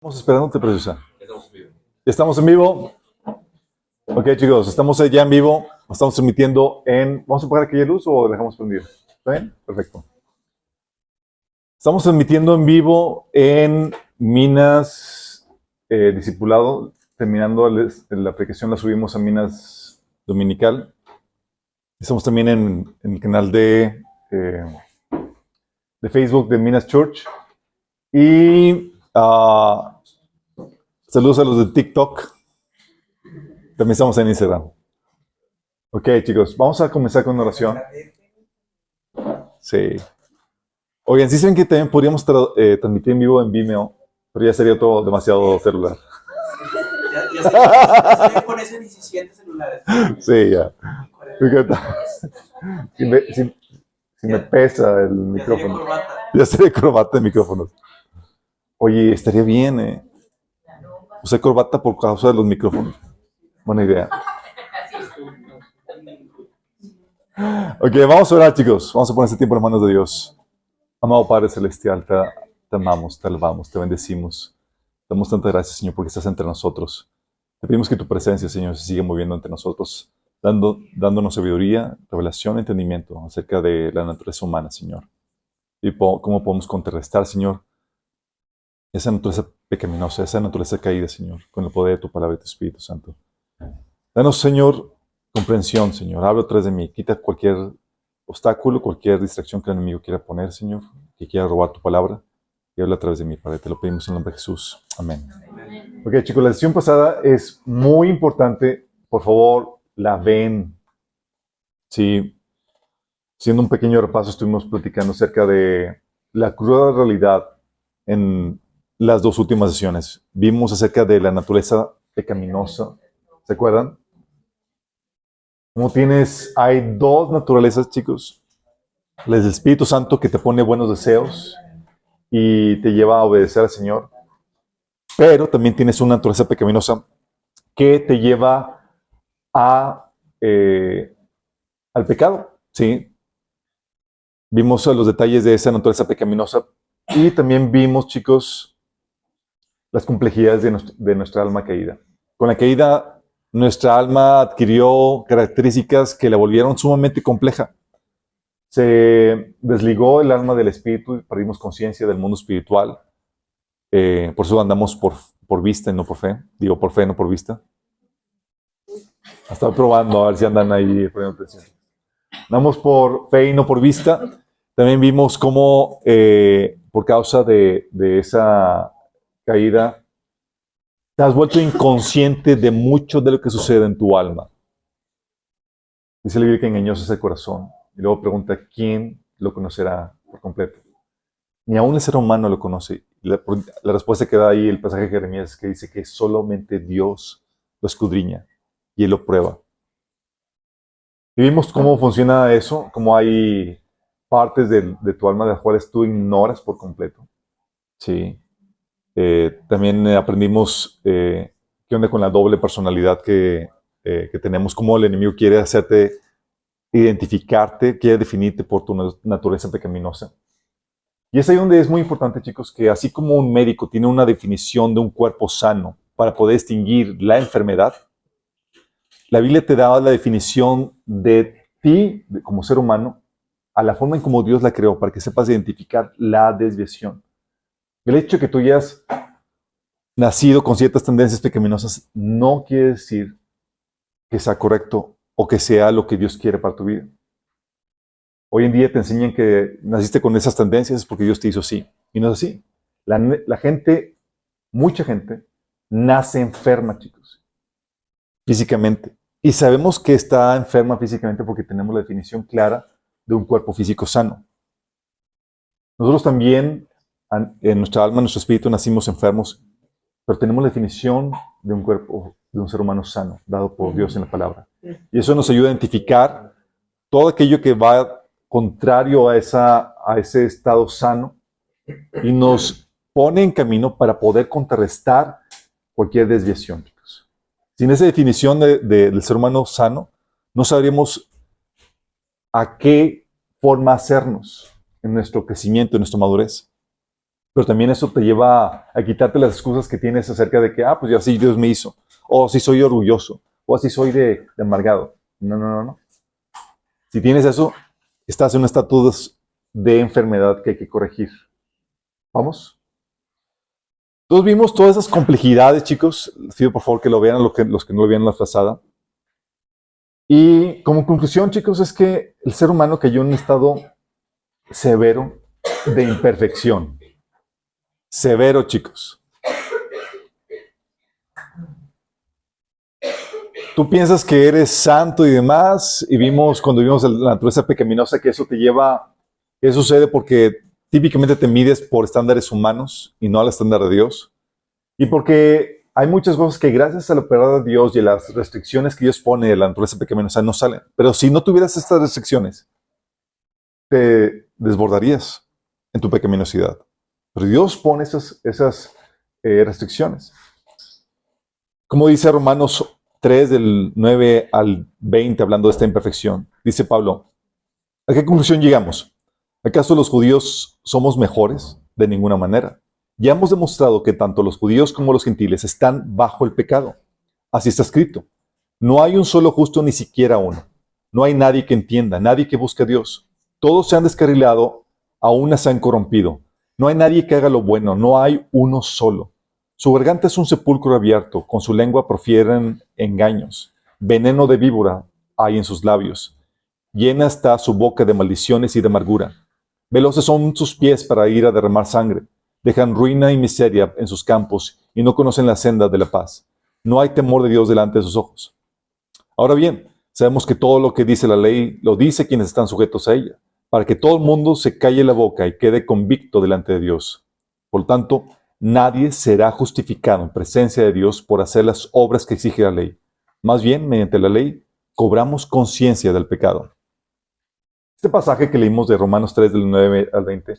Estamos esperándote, preciosa. Estamos en vivo. Ok, chicos, estamos ya en vivo. Estamos transmitiendo en. ¿Vamos a apagar aquella luz o la dejamos prendida? ¿Está bien? Perfecto. Estamos transmitiendo en vivo en Minas Discipulado. Terminando la aplicación, la subimos a Minas Dominical. Estamos también en el canal de Facebook de Minas Church. Y saludos a los de TikTok. También estamos en Instagram. Ok, chicos, vamos a comenzar con una oración. Sí. Oigan, sí saben que también podríamos transmitir en vivo en Vimeo, pero ya sería todo demasiado celular. Ya se con ese 17 celulares. Sí, ya. Si me pesa el micrófono. Ya sería corbata de micrófonos. Oye, estaría bien, usar corbata por causa de los micrófonos. Buena idea. Ok, vamos a orar, chicos. Vamos a poner este tiempo en las manos de Dios. Amado Padre Celestial, te amamos, te alabamos, te bendecimos. Te damos tantas gracias, Señor, porque estás entre nosotros. Te pedimos que tu presencia, Señor, se siga moviendo entre nosotros, dándonos sabiduría, revelación, entendimiento acerca de la naturaleza humana, Señor. Y cómo podemos contrarrestar, Señor, esa naturaleza pecaminosa, esa naturaleza caída, Señor, con el poder de tu palabra y tu Espíritu Santo. Danos, Señor, comprensión, Señor. Habla a través de mí. Quita cualquier obstáculo, cualquier distracción que el enemigo quiera poner, Señor, que quiera robar tu palabra. Y habla a través de mí, Padre. Te lo pedimos en el nombre de Jesús. Amén. Ok, chicos, la sesión pasada es muy importante. Por favor, la ven. Sí. Siendo un pequeño repaso, estuvimos platicando acerca de la cruda realidad en las dos últimas sesiones. Vimos acerca de la naturaleza pecaminosa. ¿Se acuerdan? Como hay dos naturalezas, chicos. La del Espíritu Santo que te pone buenos deseos y te lleva a obedecer al Señor. Pero también tienes una naturaleza pecaminosa que te lleva al pecado, ¿sí? Vimos los detalles de esa naturaleza pecaminosa y también vimos, chicos, las complejidades de nuestra alma caída. Con la caída, nuestra alma adquirió características que la volvieron sumamente compleja. Se desligó el alma del espíritu y perdimos conciencia del mundo espiritual. Por eso andamos por vista y no por fe. Digo, por fe, no por vista. Estaba probando a ver si andan ahí poniendo atención. Andamos por fe y no por vista. También vimos cómo, por causa de esa caída, te has vuelto inconsciente de mucho de lo que sucede en tu alma. Dice la Biblia que engañoso es el corazón. Y luego pregunta, ¿quién lo conocerá por completo? Ni aún el ser humano lo conoce. La respuesta que da ahí el pasaje de Jeremías es que dice que solamente Dios lo escudriña y Él lo prueba. Y vimos cómo funciona eso, cómo hay partes de tu alma de las cuales tú ignoras por completo. Sí. También aprendimos qué onda con la doble personalidad que tenemos, cómo el enemigo quiere hacerte identificarte, quiere definirte por tu naturaleza pecaminosa. Y es ahí donde es muy importante, chicos, que así como un médico tiene una definición de un cuerpo sano para poder distinguir la enfermedad, la Biblia te da la definición de ti como ser humano a la forma en como Dios la creó, para que sepas identificar la desviación. El hecho de que tú hayas nacido con ciertas tendencias pecaminosas no quiere decir que sea correcto o que sea lo que Dios quiere para tu vida. Hoy en día te enseñan que naciste con esas tendencias porque Dios te hizo así. Y no es así. La gente, mucha gente, nace enferma, chicos, físicamente. Y sabemos que está enferma físicamente porque tenemos la definición clara de un cuerpo físico sano. Nosotros también, en nuestra alma, en nuestro espíritu, nacimos enfermos, pero tenemos la definición de un cuerpo, de un ser humano sano, dado por Dios en la palabra. Y eso nos ayuda a identificar todo aquello que va contrario a ese estado sano y nos pone en camino para poder contrarrestar cualquier desviación, chicos. Sin esa definición del ser humano sano, no sabríamos a qué forma hacernos en nuestro crecimiento, en nuestra madurez. Pero también eso te lleva a quitarte las excusas que tienes acerca de que, pues ya así Dios me hizo. O así soy orgulloso. O así soy de amargado. No, no, no, no. Si tienes eso, estás en un estatus de enfermedad que hay que corregir. ¿Vamos? Entonces vimos todas esas complejidades, chicos. Les pido por favor que lo vean, los que no lo vieron la pasada. Y como conclusión, chicos, es que el ser humano cayó en un estado severo de imperfección. Severo, chicos. Tú piensas que eres santo y demás, y cuando vimos la naturaleza pecaminosa, que eso te lleva, eso sucede porque típicamente te mides por estándares humanos y no al estándar de Dios. Y porque hay muchas cosas que gracias a la palabra de Dios y a las restricciones que Dios pone de la naturaleza pecaminosa no salen. Pero si no tuvieras estas restricciones, te desbordarías en tu pecaminosidad. Pero Dios pone esas restricciones. Como dice Romanos 3, del 9 al 20, hablando de esta imperfección, dice Pablo, ¿a qué conclusión llegamos? ¿Acaso los judíos somos mejores? De ninguna manera. Ya hemos demostrado que tanto los judíos como los gentiles están bajo el pecado. Así está escrito. No hay un solo justo, ni siquiera uno. No hay nadie que entienda, nadie que busque a Dios. Todos se han descarrilado, aún se han corrompido. No hay nadie que haga lo bueno, no hay uno solo. Su garganta es un sepulcro abierto, con su lengua profieren engaños. Veneno de víbora hay en sus labios. Llena está su boca de maldiciones y de amargura. Veloces son sus pies para ir a derramar sangre. Dejan ruina y miseria en sus campos y no conocen la senda de la paz. No hay temor de Dios delante de sus ojos. Ahora bien, sabemos que todo lo que dice la ley lo dice quienes están sujetos a ella, para que todo el mundo se calle la boca y quede convicto delante de Dios. Por lo tanto, nadie será justificado en presencia de Dios por hacer las obras que exige la ley. Más bien, mediante la ley, cobramos conciencia del pecado. Este pasaje que leímos de Romanos 3, del 9 al 20,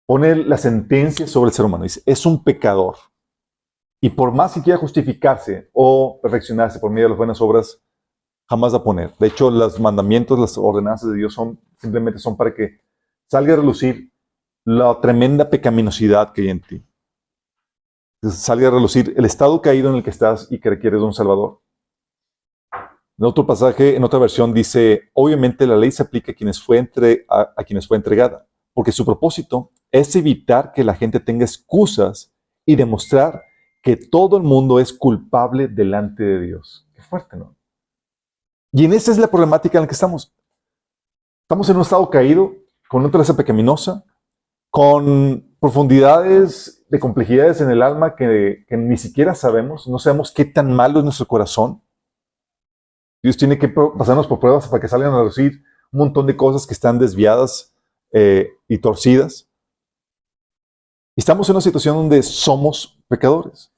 pone la sentencia sobre el ser humano. Dice, es un pecador. Y por más que quiera justificarse o perfeccionarse por medio de las buenas obras, jamás va a poner. De hecho, los mandamientos, las ordenanzas de Dios simplemente son para que salga a relucir la tremenda pecaminosidad que hay en ti. Salga a relucir el estado caído en el que estás y que requieres de un Salvador. En otro pasaje, en otra versión, dice, obviamente la ley se aplica a quienes fue entregada, porque su propósito es evitar que la gente tenga excusas y demostrar que todo el mundo es culpable delante de Dios. Qué fuerte, ¿no? Y en esa es la problemática en la que estamos. Estamos en un estado caído, con una naturaleza pecaminosa, con profundidades de complejidades en el alma que ni siquiera sabemos, no sabemos qué tan malo es nuestro corazón. Dios tiene que pasarnos por pruebas para que salgan a reducir un montón de cosas que están desviadas y torcidas. Y estamos en una situación donde somos pecadores.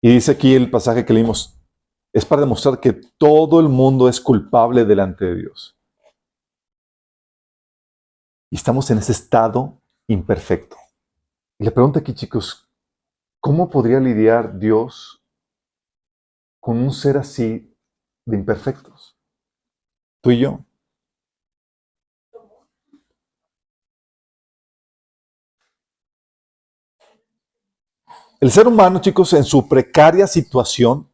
Y dice aquí el pasaje que leímos, es para demostrar que todo el mundo es culpable delante de Dios. Y estamos en ese estado imperfecto. Y la pregunta aquí, chicos, ¿cómo podría lidiar Dios con un ser así de imperfectos? Tú y yo. El ser humano, chicos, en su precaria situación,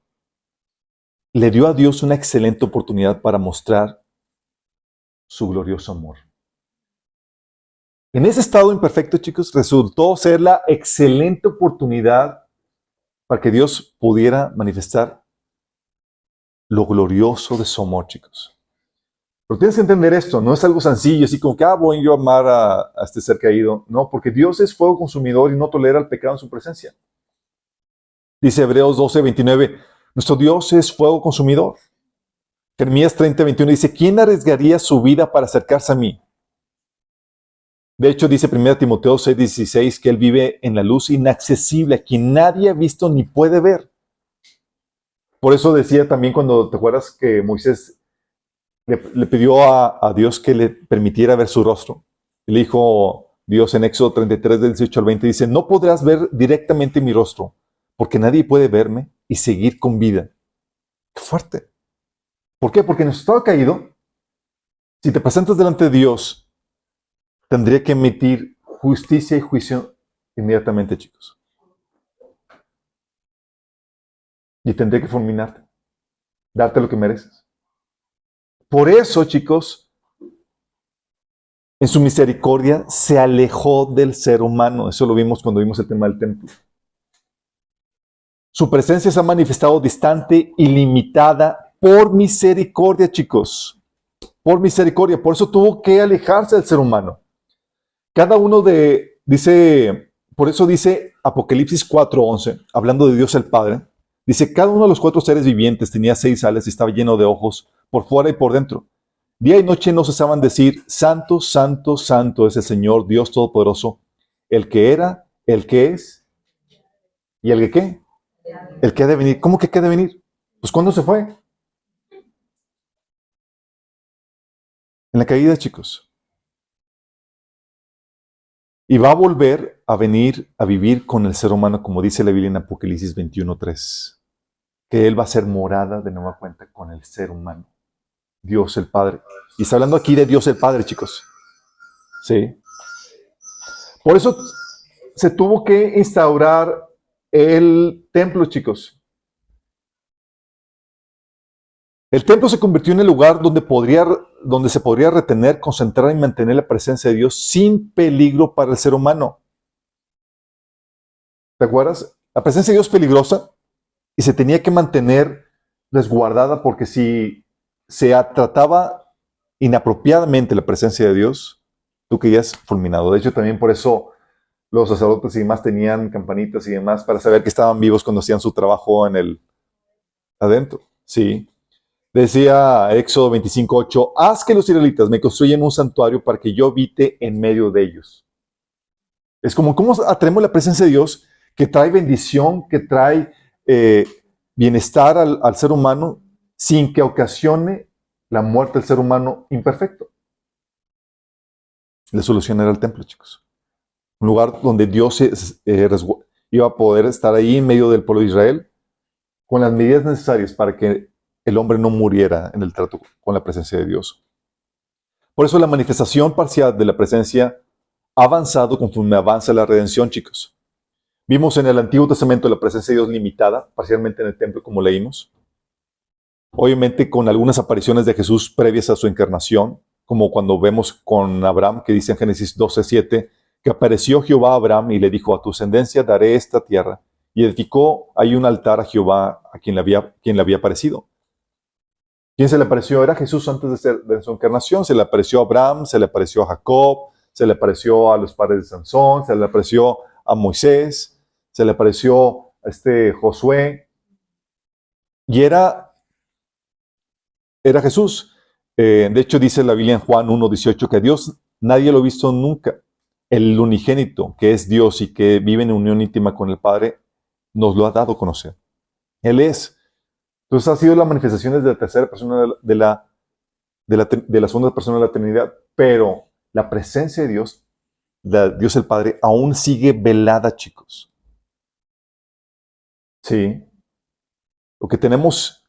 le dio a Dios una excelente oportunidad para mostrar su glorioso amor. En ese estado imperfecto, chicos, resultó ser la excelente oportunidad para que Dios pudiera manifestar lo glorioso de su amor, chicos. Pero tienes que entender esto, no es algo sencillo, así como que, voy yo a amar a este ser caído. No, porque Dios es fuego consumidor y no tolera el pecado en su presencia. Dice Hebreos 12:29, nuestro Dios es fuego consumidor. Jeremías 30:21 dice, ¿quién arriesgaría su vida para acercarse a mí? De hecho, dice 1 Timoteo 6:16 que Él vive en la luz inaccesible, a quien nadie ha visto ni puede ver. Por eso decía también cuando, ¿te acuerdas que Moisés le pidió a Dios que le permitiera ver su rostro? Y le dijo Dios en Éxodo 33, del 18 al 20, dice, no podrás ver directamente mi rostro, porque nadie puede verme y seguir con vida. ¡Qué fuerte! ¿Por qué? Porque en nuestro estado caído, si te presentas delante de Dios, tendría que emitir justicia y juicio inmediatamente, chicos. Y tendré que fulminarte, darte lo que mereces. Por eso, chicos, en su misericordia se alejó del ser humano. Eso lo vimos cuando vimos el tema del templo. Su presencia se ha manifestado distante y limitada por misericordia, chicos. Por misericordia. Por eso tuvo que alejarse del ser humano. Cada uno por eso dice Apocalipsis 4:11, hablando de Dios el Padre, dice, cada uno de los 4 seres vivientes tenía 6 alas y estaba lleno de ojos por fuera y por dentro. Día y noche no cesaban de decir, Santo, Santo, Santo es el Señor, Dios Todopoderoso, el que era, el que es, y el que ¿qué? El que ha de venir. ¿Cómo que ha de venir? Pues ¿cuándo se fue? En la caída, chicos. Y va a volver a venir a vivir con el ser humano, como dice la Biblia en Apocalipsis 21:3, que Él va a ser morada de nueva cuenta con el ser humano. Dios el Padre. Y está hablando aquí de Dios el Padre, chicos. ¿Sí? Por eso se tuvo que instaurar el templo, chicos. El templo se convirtió en el lugar donde se podría retener, concentrar y mantener la presencia de Dios sin peligro para el ser humano. ¿Te acuerdas? La presencia de Dios es peligrosa y se tenía que mantener resguardada porque si se trataba inapropiadamente la presencia de Dios, tú querías fulminado. De hecho, también por eso los sacerdotes y demás tenían campanitas y demás para saber que estaban vivos cuando hacían su trabajo adentro. Sí. Decía Éxodo 25:8, haz que los israelitas me construyan un santuario para que yo habite en medio de ellos. Es como, ¿cómo atraemos la presencia de Dios que trae bendición, que trae bienestar al ser humano sin que ocasione la muerte del ser humano imperfecto? La solución era el templo, chicos. Un lugar donde Dios iba a poder estar ahí en medio del pueblo de Israel con las medidas necesarias para que el hombre no muriera en el trato con la presencia de Dios. Por eso la manifestación parcial de la presencia ha avanzado conforme avanza la redención, chicos. Vimos en el Antiguo Testamento la presencia de Dios limitada, parcialmente en el templo, como leímos. Obviamente con algunas apariciones de Jesús previas a su encarnación, como cuando vemos con Abraham, que dice en Génesis 12:7, que apareció Jehová a Abraham y le dijo, a tu descendencia daré esta tierra. Y edificó ahí un altar a Jehová, a quien le había aparecido. ¿Quién se le apareció? Era Jesús antes de su encarnación. Se le apareció a Abraham, se le apareció a Jacob, se le apareció a los padres de Sansón, se le apareció a Moisés, se le apareció a Josué. Y era Jesús. De hecho, dice la Biblia en Juan 1:18 que a Dios nadie lo ha visto nunca. El unigénito, que es Dios y que vive en unión íntima con el Padre, nos lo ha dado a conocer. Él es. Entonces ha sido las manifestaciones de la tercera persona de la segunda persona de la Trinidad, pero la presencia de Dios, Dios el Padre, aún sigue velada, chicos. Sí. Lo que tenemos,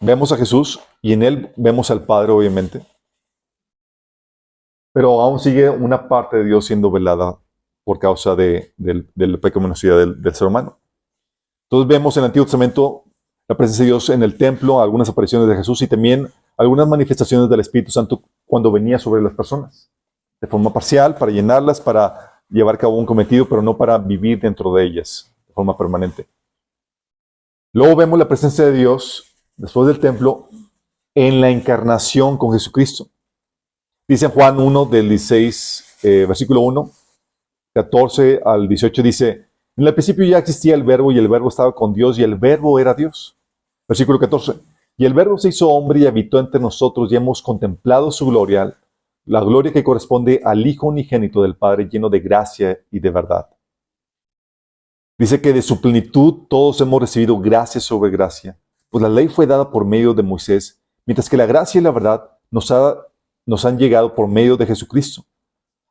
vemos a Jesús y en Él vemos al Padre, obviamente, pero aún sigue una parte de Dios siendo velada por causa de la pecaminosidad del ser humano. Entonces vemos en el Antiguo Testamento la presencia de Dios en el templo, algunas apariciones de Jesús y también algunas manifestaciones del Espíritu Santo cuando venía sobre las personas, de forma parcial, para llenarlas, para llevar a cabo un cometido, pero no para vivir dentro de ellas, de forma permanente. Luego vemos la presencia de Dios, después del templo, en la encarnación con Jesucristo. Dice en Juan 1, del 16, versículo 1, 14 al 18, dice, en el principio ya existía el Verbo y el Verbo estaba con Dios y el Verbo era Dios. Versículo 14. Y el Verbo se hizo hombre y habitó entre nosotros y hemos contemplado su gloria, la gloria que corresponde al Hijo unigénito del Padre, lleno de gracia y de verdad. Dice que de su plenitud todos hemos recibido gracia sobre gracia, pues la ley fue dada por medio de Moisés, mientras que la gracia y la verdad nos han llegado por medio de Jesucristo.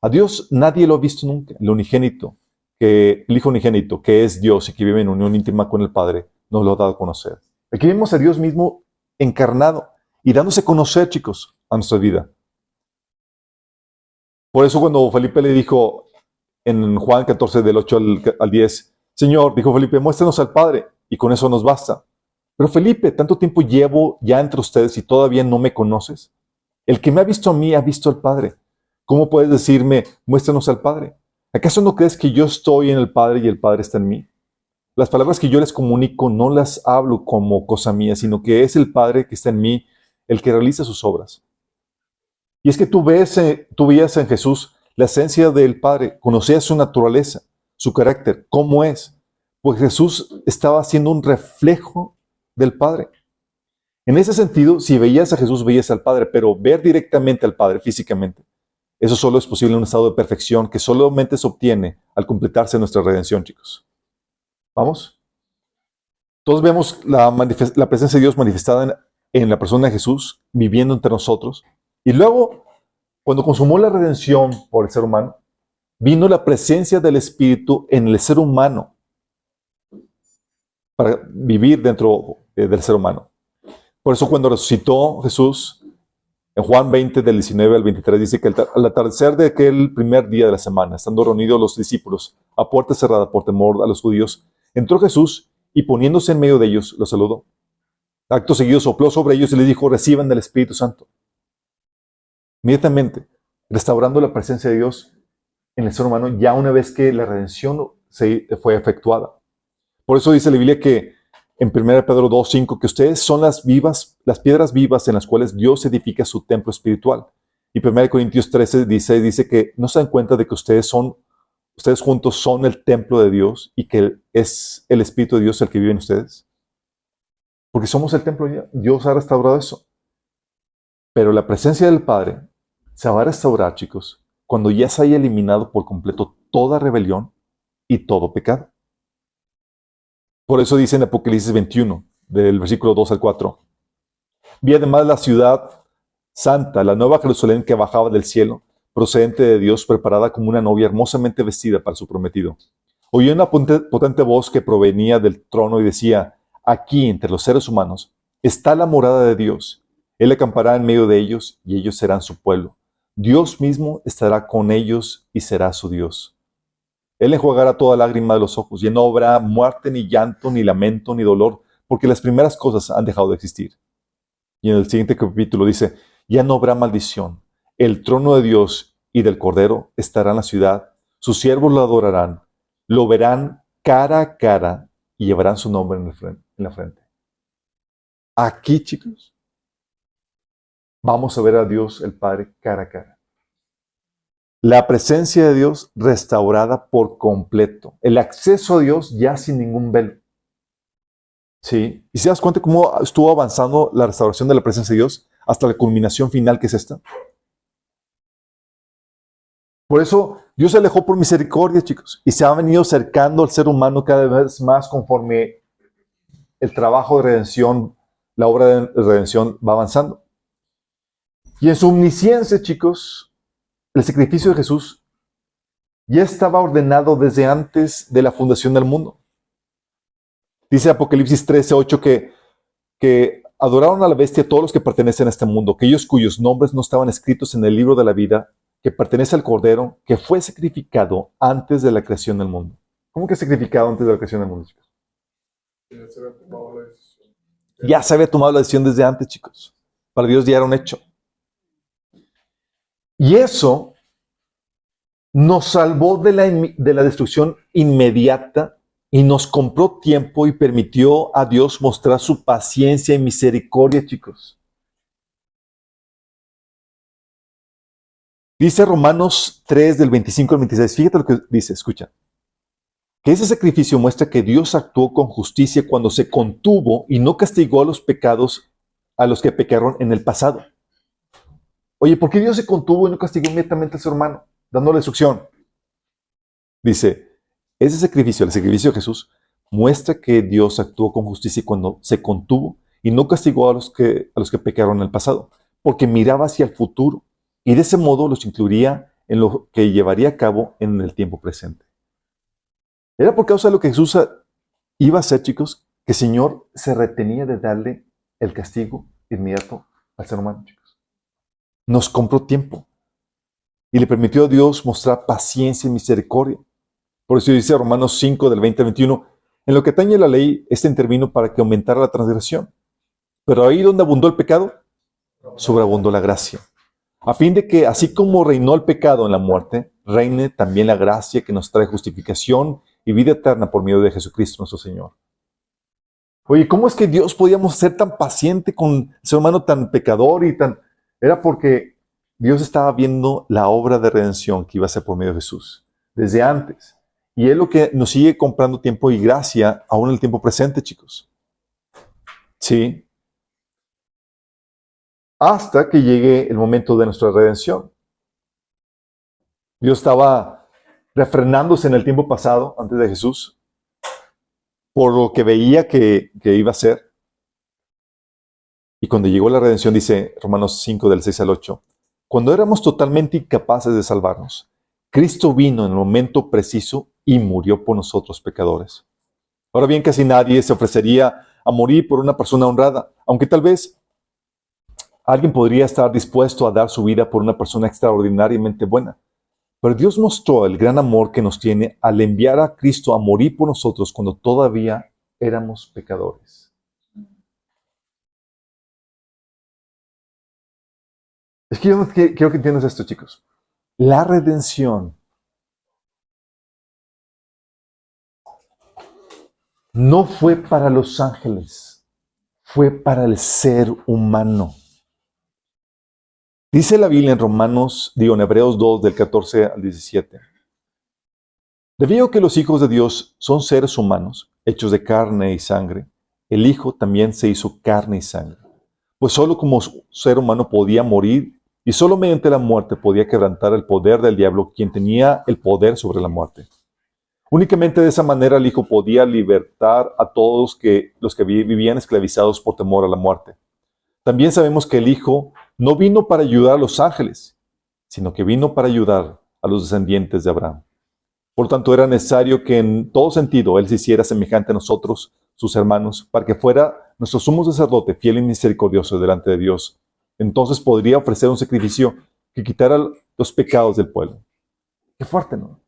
A Dios nadie lo ha visto nunca, el Hijo unigénito, que es Dios y que vive en unión íntima con el Padre, nos lo ha dado a conocer. Aquí vemos a Dios mismo encarnado y dándose a conocer, chicos, a nuestra vida. Por eso cuando Felipe le dijo, en Juan 14, del 8 al 10, Señor, dijo Felipe, muéstranos al Padre, y con eso nos basta. Pero Felipe, tanto tiempo llevo ya entre ustedes y todavía no me conoces. El que me ha visto a mí ha visto al Padre. ¿Cómo puedes decirme, muéstranos al Padre? ¿Acaso no crees que yo estoy en el Padre y el Padre está en mí? Las palabras que yo les comunico no las hablo como cosa mía, sino que es el Padre que está en mí el que realiza sus obras. Y es que tú veías en Jesús la esencia del Padre, conocías su naturaleza, su carácter, cómo es. Pues Jesús estaba siendo un reflejo del Padre. En ese sentido, si veías a Jesús, veías al Padre, pero ver directamente al Padre físicamente, eso solo es posible en un estado de perfección que solamente se obtiene al completarse nuestra redención, chicos. ¿Vamos? Todos vemos la presencia de Dios manifestada en la persona de Jesús, viviendo entre nosotros. Y luego, cuando consumó la redención por el ser humano, vino la presencia del Espíritu en el ser humano para vivir dentro del ser humano. Por eso cuando resucitó Jesús, en Juan 20, del 19 al 23, dice que al atardecer de aquel primer día de la semana, estando reunidos los discípulos a puerta cerrada por temor a los judíos, entró Jesús y poniéndose en medio de ellos, los saludó. Acto seguido sopló sobre ellos y les dijo, reciban del Espíritu Santo. Inmediatamente, restaurando la presencia de Dios en el ser humano, ya una vez que la redención fue efectuada. Por eso dice la Biblia que en 1 Pedro 2:5 que ustedes son las piedras vivas en las cuales Dios edifica su templo espiritual. Y 1 Corintios 13 dice que no se dan cuenta de que ustedes juntos son el templo de Dios y que es el Espíritu de Dios el que vive en ustedes. Porque somos el templo ya. Dios ha restaurado eso. Pero la presencia del Padre se va a restaurar, chicos, cuando ya se haya eliminado por completo toda rebelión y todo pecado. Por eso dice en Apocalipsis 21, del versículo 2 al 4. Vi además la ciudad santa, la nueva Jerusalén que bajaba del cielo, procedente de Dios, preparada como una novia hermosamente vestida para su prometido. Oí una potente voz que provenía del trono y decía, aquí, entre los seres humanos, está la morada de Dios. Él acampará en medio de ellos y ellos serán su pueblo. Dios mismo estará con ellos y será su Dios. Él enjuagará toda lágrima de los ojos, y no habrá muerte, ni llanto, ni lamento, ni dolor, porque las primeras cosas han dejado de existir. Y en el siguiente capítulo dice, ya no habrá maldición. El trono de Dios y del Cordero estará en la ciudad, sus siervos lo adorarán, lo verán cara a cara y llevarán su nombre en la frente. Aquí, chicos, vamos a ver a Dios el Padre cara a cara. La presencia de Dios restaurada por completo. El acceso a Dios ya sin ningún velo. ¿Sí? ¿Y se das cuenta cómo estuvo avanzando la restauración de la presencia de Dios hasta la culminación final que es esta? Por eso Dios se alejó por misericordia, chicos, y se ha venido acercando al ser humano cada vez más conforme el trabajo de redención, la obra de redención va avanzando. Y en su omnisciencia, chicos, el sacrificio de Jesús ya estaba ordenado desde antes de la fundación del mundo. Dice Apocalipsis 13:8 que adoraron a la bestia todos los que pertenecen a este mundo, aquellos cuyos nombres no estaban escritos en el libro de la vida, que pertenece al Cordero, que fue sacrificado antes de la creación del mundo. ¿Cómo que sacrificado antes de la creación del mundo, chicos? Ya se había tomado la decisión desde antes, chicos. Para Dios ya era un hecho. Y eso nos salvó de la destrucción inmediata y nos compró tiempo y permitió a Dios mostrar su paciencia y misericordia, chicos. Dice Romanos 3, del 25 al 26. Fíjate lo que dice, escucha. Que ese sacrificio muestra que Dios actuó con justicia cuando se contuvo y no castigó a los pecados a los que pecaron en el pasado. Oye, ¿por qué Dios se contuvo y no castigó inmediatamente al ser humano, dándole instrucción? Dice, ese sacrificio, el sacrificio de Jesús, muestra que Dios actuó con justicia cuando se contuvo y no castigó a los que pecaron en el pasado, porque miraba hacia el futuro y de ese modo los incluiría en lo que llevaría a cabo en el tiempo presente. Era por causa de lo que Jesús iba a hacer, chicos, que el Señor se retenía de darle el castigo inmediato al ser humano, chicos. Nos compró tiempo. y le permitió a Dios mostrar paciencia y misericordia. Por eso dice Romanos 5, del 20 al 21, en lo que atañe a la ley, éste intervino para que aumentara la transgresión. Pero ahí donde abundó el pecado, sobreabundó la gracia. A fin de que, así como reinó el pecado en la muerte, reine también la gracia que nos trae justificación y vida eterna por medio de Jesucristo nuestro Señor. Oye, ¿cómo es que Dios podíamos ser tan paciente con el ser humano tan pecador y tan... Era porque Dios estaba viendo la obra de redención que iba a ser por medio de Jesús, desde antes. Y es lo que nos sigue comprando tiempo y gracia aún en el tiempo presente, chicos. Sí. Hasta que llegue el momento de nuestra redención. Dios estaba refrenándose en el tiempo pasado, antes de Jesús, por lo que veía que iba a ser. Y cuando llegó la redención, dice Romanos 5, del 6 al 8, cuando éramos totalmente incapaces de salvarnos, Cristo vino en el momento preciso y murió por nosotros pecadores. Ahora bien, casi nadie se ofrecería a morir por una persona honrada, aunque tal vez alguien podría estar dispuesto a dar su vida por una persona extraordinariamente buena. Pero Dios mostró el gran amor que nos tiene al enviar a Cristo a morir por nosotros cuando todavía éramos pecadores. Es que yo quiero que entiendas esto, chicos. La redención no fue para los ángeles, fue para el ser humano. Dice la Biblia en Hebreos 2, del 14 al 17. Debido a que los hijos de Dios son seres humanos, hechos de carne y sangre, el Hijo también se hizo carne y sangre. Pues solo como ser humano podía morir y solo mediante la muerte podía quebrantar el poder del diablo, quien tenía el poder sobre la muerte. Únicamente de esa manera el Hijo podía libertar a todos los que vivían esclavizados por temor a la muerte. También sabemos que el Hijo no vino para ayudar a los ángeles, sino que vino para ayudar a los descendientes de Abraham. Por tanto, era necesario que en todo sentido Él se hiciera semejante a nosotros, sus hermanos, para que fuera nuestro sumo sacerdote, fiel y misericordioso delante de Dios. Entonces podría ofrecer un sacrificio que quitara los pecados del pueblo. Qué fuerte, ¿no?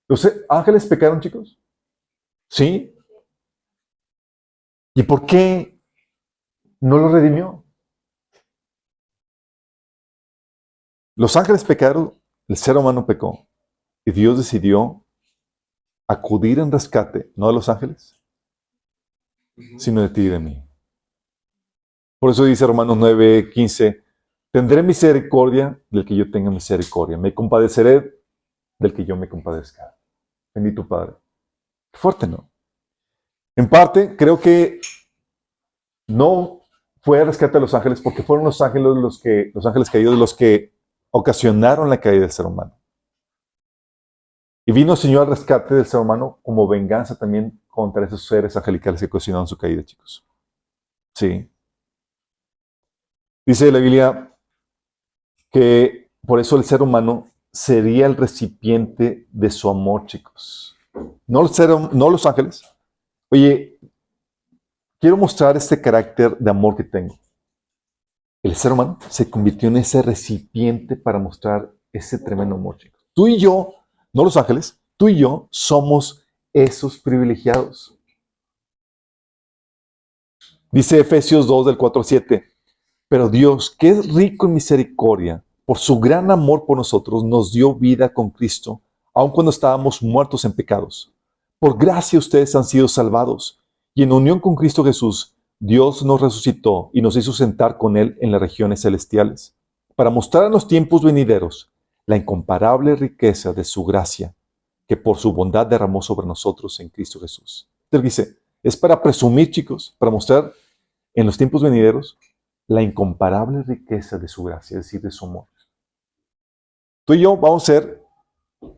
¿Los ángeles pecaron, chicos? ¿Sí? ¿Y por qué no los redimió? Los ángeles pecaron, el ser humano pecó, y Dios decidió acudir en rescate, no de los ángeles, sino de ti y de mí. Por eso dice Romanos 9, 15, tendré misericordia del que yo tenga misericordia, me compadeceré del que yo me compadezca. Bendito Padre. Fuerte, ¿no? En parte, creo que no fue el rescate de los ángeles porque fueron los ángeles caídos los que ocasionaron la caída del ser humano. Y vino el Señor al rescate del ser humano como venganza también contra esos seres angelicales que ocasionaron su caída, chicos. Sí. Dice la Biblia que por eso el ser humano sería el recipiente de su amor, chicos. No los ángeles. Oye, quiero mostrar este carácter de amor que tengo. El ser humano se convirtió en ese recipiente para mostrar ese tremendo amor, chicos. Tú y yo, no los ángeles, tú y yo somos esos privilegiados. Dice Efesios 2, del 4 al 7. Pero Dios, que es rico en misericordia, por su gran amor por nosotros, nos dio vida con Cristo, aun cuando estábamos muertos en pecados. Por gracia ustedes han sido salvados, y en unión con Cristo Jesús, Dios nos resucitó y nos hizo sentar con Él en las regiones celestiales, para mostrar en los tiempos venideros la incomparable riqueza de su gracia, que por su bondad derramó sobre nosotros en Cristo Jesús. Entonces dice, es para presumir, chicos, para mostrar en los tiempos venideros la incomparable riqueza de su gracia, es decir, de su amor. Tú y yo vamos a ser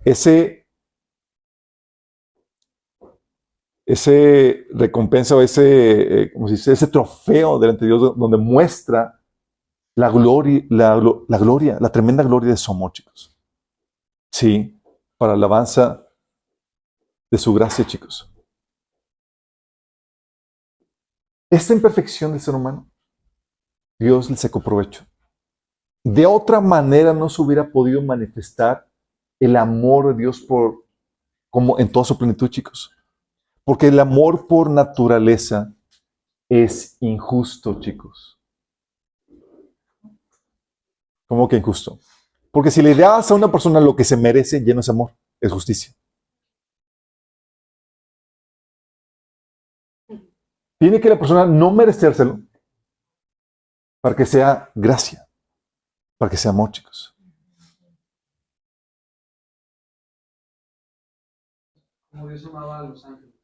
ese recompensa o ese trofeo delante de Dios donde muestra la gloria, la tremenda gloria de su amor, chicos. Sí, para alabanza de su gracia, chicos. Esta imperfección del ser humano, Dios le sacó provecho. De otra manera no se hubiera podido manifestar el amor de Dios como en toda su plenitud, chicos. Porque el amor por naturaleza es injusto, chicos. ¿Cómo que injusto? Porque si le das a una persona lo que se merece, ya no es amor, es justicia. Tiene que la persona no merecérselo para que sea gracia, para que sea amor, chicos. Como Dios amaba a los ángeles.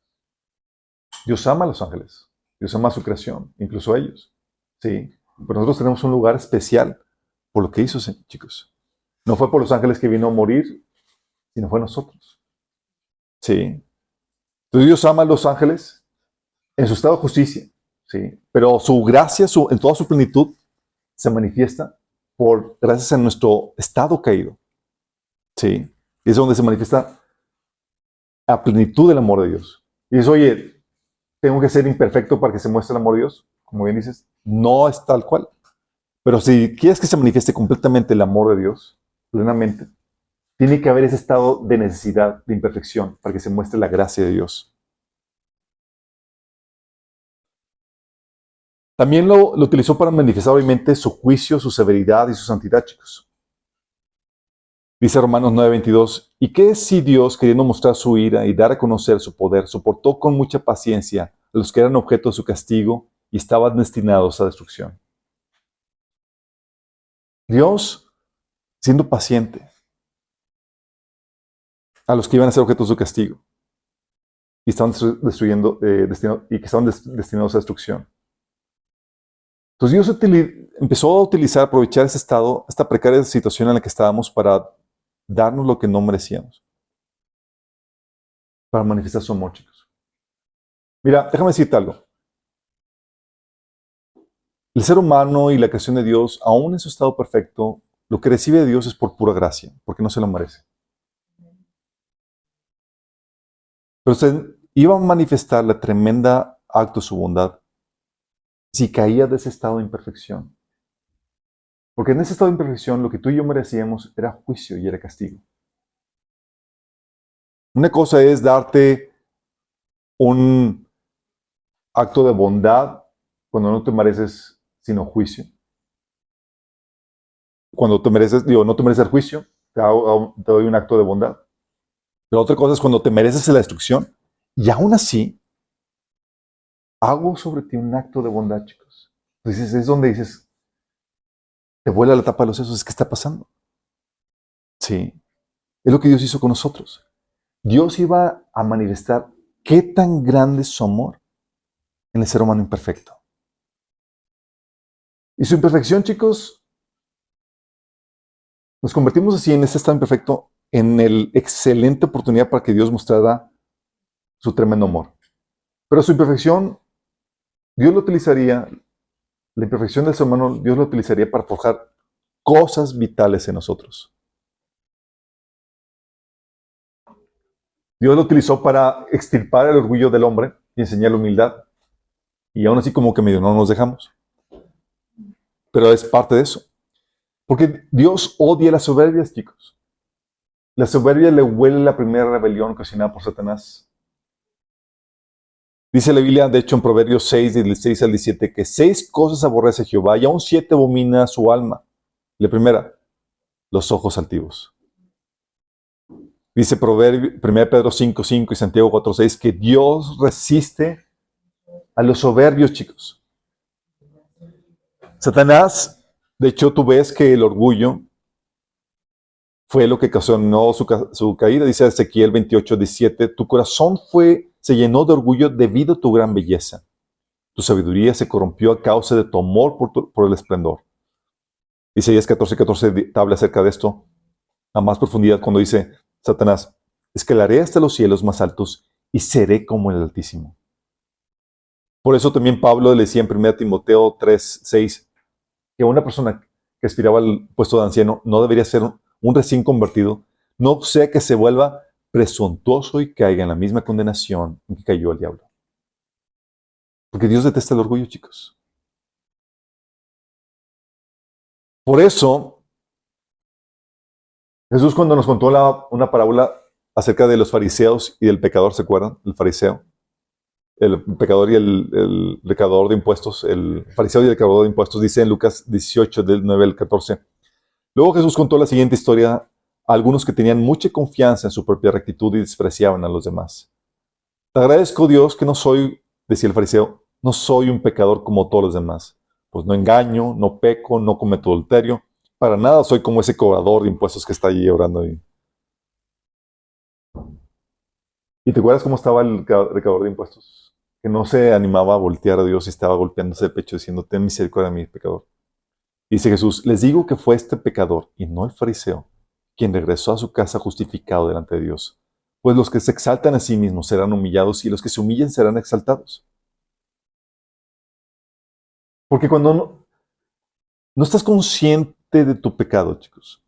Dios ama a los ángeles, Dios ama a su creación, incluso a ellos. Sí, pero nosotros tenemos un lugar especial por lo que hizo, chicos. No fue por los ángeles que vino a morir, sino fue nosotros. Sí. Entonces Dios ama a los ángeles en su estado de justicia, sí, pero su gracia, en toda su plenitud, se manifiesta gracias a nuestro estado caído, sí. Y es donde se manifiesta a plenitud del amor de Dios. Y dices, oye, tengo que ser imperfecto para que se muestre el amor de Dios. Como bien dices, no es tal cual. Pero si quieres que se manifieste completamente el amor de Dios, plenamente, tiene que haber ese estado de necesidad, de imperfección, para que se muestre la gracia de Dios. También lo utilizó para manifestar obviamente su juicio, su severidad y su santidad, chicos. Dice Romanos 9:22, ¿y qué si Dios, queriendo mostrar su ira y dar a conocer su poder, soportó con mucha paciencia a los que eran objeto de su castigo y estaban destinados a destrucción? Dios, siendo paciente a los que iban a ser objeto de su castigo y estaban destinados a destrucción. Entonces Dios empezó a aprovechar ese estado, esta precaria situación en la que estábamos para darnos lo que no merecíamos. Para manifestar su amor, chicos. Mira, déjame decirte algo. El ser humano y la creación de Dios, aún en su estado perfecto, lo que recibe de Dios es por pura gracia, porque no se lo merece. Pero usted iba a manifestar la tremenda acto de su bondad si caía de ese estado de imperfección. Porque en ese estado de imperfección lo que tú y yo merecíamos era juicio y era castigo. Una cosa es darte un acto de bondad cuando no te mereces sino juicio. Cuando te mereces, no te mereces el juicio, te doy un acto de bondad. Pero otra cosa es cuando te mereces la destrucción y aún así hago sobre ti un acto de bondad, chicos. Entonces es donde dices, te vuela la tapa de los sesos, ¿qué está pasando? Sí, es lo que Dios hizo con nosotros. Dios iba a manifestar qué tan grande es su amor en el ser humano imperfecto. Y su imperfección, chicos, nos convertimos así en ese estado imperfecto en la excelente oportunidad para que Dios mostrara su tremendo amor. Pero su imperfección, Dios lo utilizaría, la imperfección del ser humano, Dios lo utilizaría para forjar cosas vitales en nosotros. Dios lo utilizó para extirpar el orgullo del hombre y enseñar la humildad. Y aún así como que medio no nos dejamos. Pero es parte de eso. Porque Dios odia las soberbias, chicos. La soberbia le huele la primera rebelión ocasionada por Satanás. Dice la Biblia, de hecho, en Proverbios 6, del 6 al 17, que 6 cosas aborrece Jehová y aún 7 abomina su alma. La primera, los ojos altivos. Dice 1 Pedro 5:5 y Santiago 4:6 que Dios resiste a los soberbios, chicos. Satanás, de hecho, tú ves que el orgullo fue lo que ocasionó su caída. Dice Ezequiel 28:17, tu corazón se llenó de orgullo debido a tu gran belleza. Tu sabiduría se corrompió a causa de tu amor por el esplendor. Isaías 14:14 habla acerca de esto a más profundidad cuando dice Satanás, escalaré hasta los cielos más altos y seré como el Altísimo. Por eso también Pablo le decía en 1 Timoteo 3:6 que una persona que aspiraba al puesto de anciano no debería ser un recién convertido, no sea que se vuelva presuntuoso y caiga en la misma condenación en que cayó el diablo. Porque Dios detesta el orgullo, chicos. Por eso, Jesús cuando nos contó una parábola acerca de los fariseos y del pecador, ¿se acuerdan? El fariseo, el pecador y el recaudador de impuestos, el fariseo y el recaudador de impuestos, dice en Lucas 18, del 9 al 14. Luego Jesús contó la siguiente historia a algunos que tenían mucha confianza en su propia rectitud y despreciaban a los demás. Te agradezco, Dios, que no soy, decía el fariseo, no soy un pecador como todos los demás. Pues no engaño, no peco, no cometo adulterio. Para nada soy como ese cobrador de impuestos que está allí orando ahí. ¿Y te acuerdas cómo estaba el recaudador de impuestos? Que no se animaba a voltear a Dios y estaba golpeándose el pecho diciendo, ten misericordia de mí, pecador. Dice Jesús, les digo que fue este pecador, y no el fariseo, quien regresó a su casa justificado delante de Dios. Pues los que se exaltan a sí mismos serán humillados, y los que se humillen serán exaltados. Porque cuando no estás consciente de tu pecado, chicos,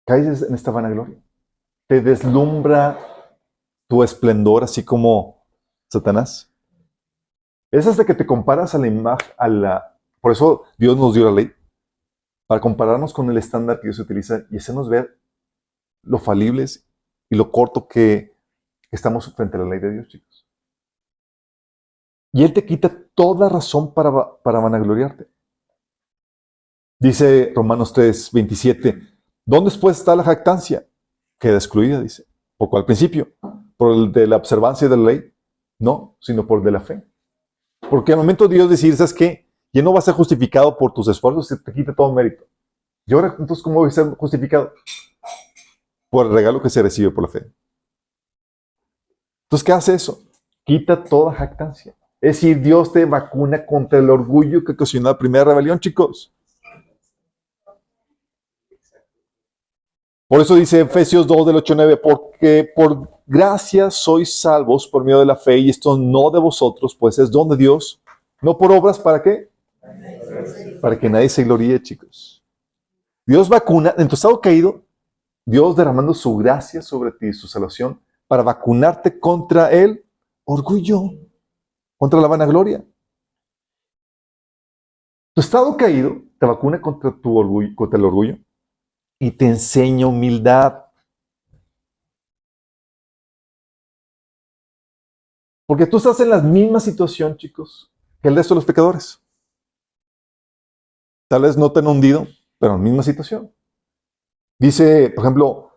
caes en esta vanagloria. Te deslumbra tu esplendor, así como Satanás. Es hasta que te comparas a la imagen, por eso Dios nos dio la ley, para compararnos con el estándar que Dios utiliza y hacernos ver lo falibles y lo corto que estamos frente a la ley de Dios, chicos. Y Él te quita toda razón para vanagloriarte. Dice Romanos 3, 27, ¿dónde pues está la jactancia? Queda excluida, dice. ¿Por cuál principio? ¿Por el de la observancia de la ley? No, sino por el de la fe. Porque al momento de Dios decir, ¿sabes qué? Ya no vas a ser justificado por tus esfuerzos, se te quita todo mérito. ¿Y ahora entonces cómo voy a ser justificado? Por el regalo que se recibe por la fe. Entonces, ¿qué hace eso? Quita toda jactancia. Es decir, Dios te vacuna contra el orgullo que ocasionó la primera rebelión, chicos. Por eso dice Efesios 2, del 8 al 9, porque por gracia sois salvos por medio de la fe, y esto no de vosotros, pues es don de Dios, no por obras, ¿para qué? Para que nadie se gloríe, chicos. Dios vacuna, en tu estado caído, Dios derramando su gracia sobre ti, su salvación, para vacunarte contra el orgullo, contra la vanagloria. Tu estado caído te vacuna contra tu orgullo, contra el orgullo, y te enseña humildad. Porque tú estás en la misma situación, chicos, que el resto de los pecadores. Tal vez no tan hundido, pero en la misma situación. Dice, por ejemplo,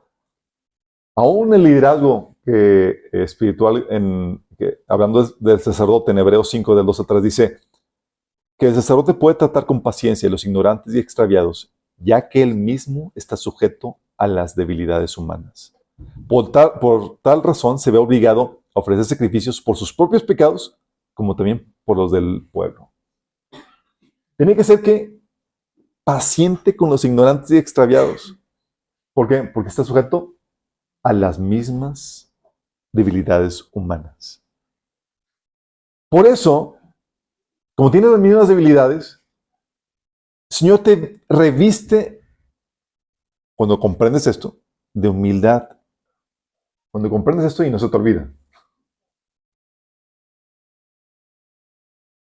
aún el liderazgo espiritual, hablando del sacerdote en Hebreos 5, del 2 al 3, dice que el sacerdote puede tratar con paciencia a los ignorantes y extraviados, ya que él mismo está sujeto a las debilidades humanas. Por tal razón se ve obligado a ofrecer sacrificios por sus propios pecados, como también por los del pueblo. Tiene que ser que paciente con los ignorantes y extraviados. ¿Por qué? Porque está sujeto a las mismas debilidades humanas. Por eso, como tiene las mismas debilidades, el Señor te reviste, cuando comprendes esto, de humildad. Cuando comprendes esto y no se te olvida.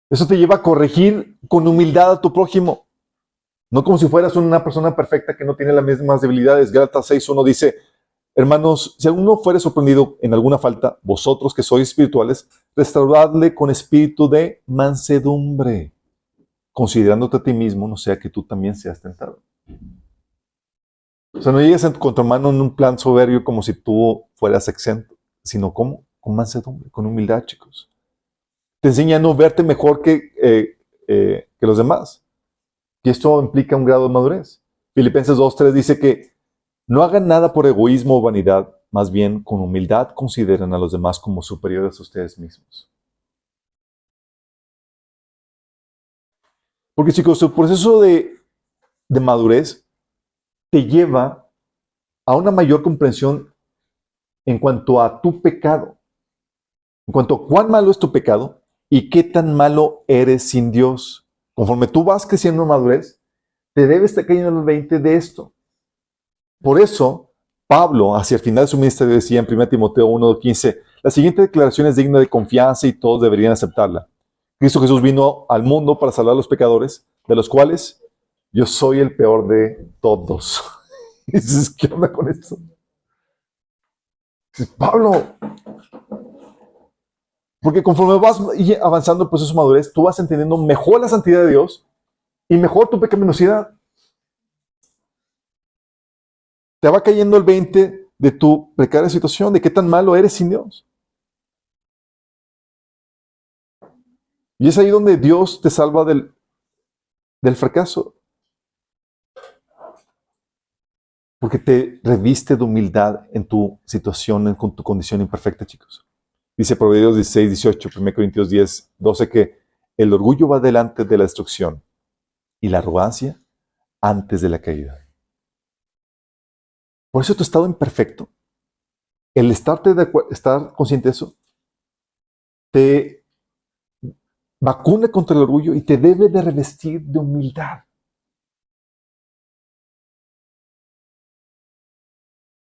Eso te lleva a corregir con humildad a tu prójimo. No como si fueras una persona perfecta que no tiene las mismas debilidades. Gálatas 6:1 dice, hermanos, si alguno fuere sorprendido en alguna falta, vosotros que sois espirituales, restauradle con espíritu de mansedumbre, considerándote a ti mismo, no sea que tú también seas tentado. O sea, no llegues con tu hermano en un plan soberbio como si tú fueras exento, sino como con mansedumbre, con humildad, chicos. Te enseña a no verte mejor que los demás. Y esto implica un grado de madurez. Filipenses 2:3 dice que no hagan nada por egoísmo o vanidad, más bien con humildad consideren a los demás como superiores a ustedes mismos. Porque, chicos, el proceso de madurez te lleva a una mayor comprensión en cuanto a tu pecado, en cuanto a cuán malo es tu pecado y qué tan malo eres sin Dios. Conforme tú vas creciendo en madurez, te debes estar cayendo en el 20 de esto. Por eso, Pablo, hacia el final de su ministerio, decía en 1 Timoteo 1:15, la siguiente declaración es digna de confianza y todos deberían aceptarla. Cristo Jesús vino al mundo para salvar a los pecadores, de los cuales yo soy el peor de todos. Y dices, ¿qué onda con esto? Dices, Pablo, porque conforme vas avanzando el proceso de madurez, tú vas entendiendo mejor la santidad de Dios y mejor tu pecaminosidad. Te va cayendo el 20 de tu precaria situación, de qué tan malo eres sin Dios. Y es ahí donde Dios te salva del fracaso. Porque te reviste de humildad en tu situación, en tu condición imperfecta, chicos. Dice Proverbios 16, 18, 1 Corintios 10, 12, que el orgullo va delante de la destrucción y la arrogancia antes de la caída. Por eso tu estado imperfecto, el estar consciente de eso, te vacuna contra el orgullo y te debe de revestir de humildad.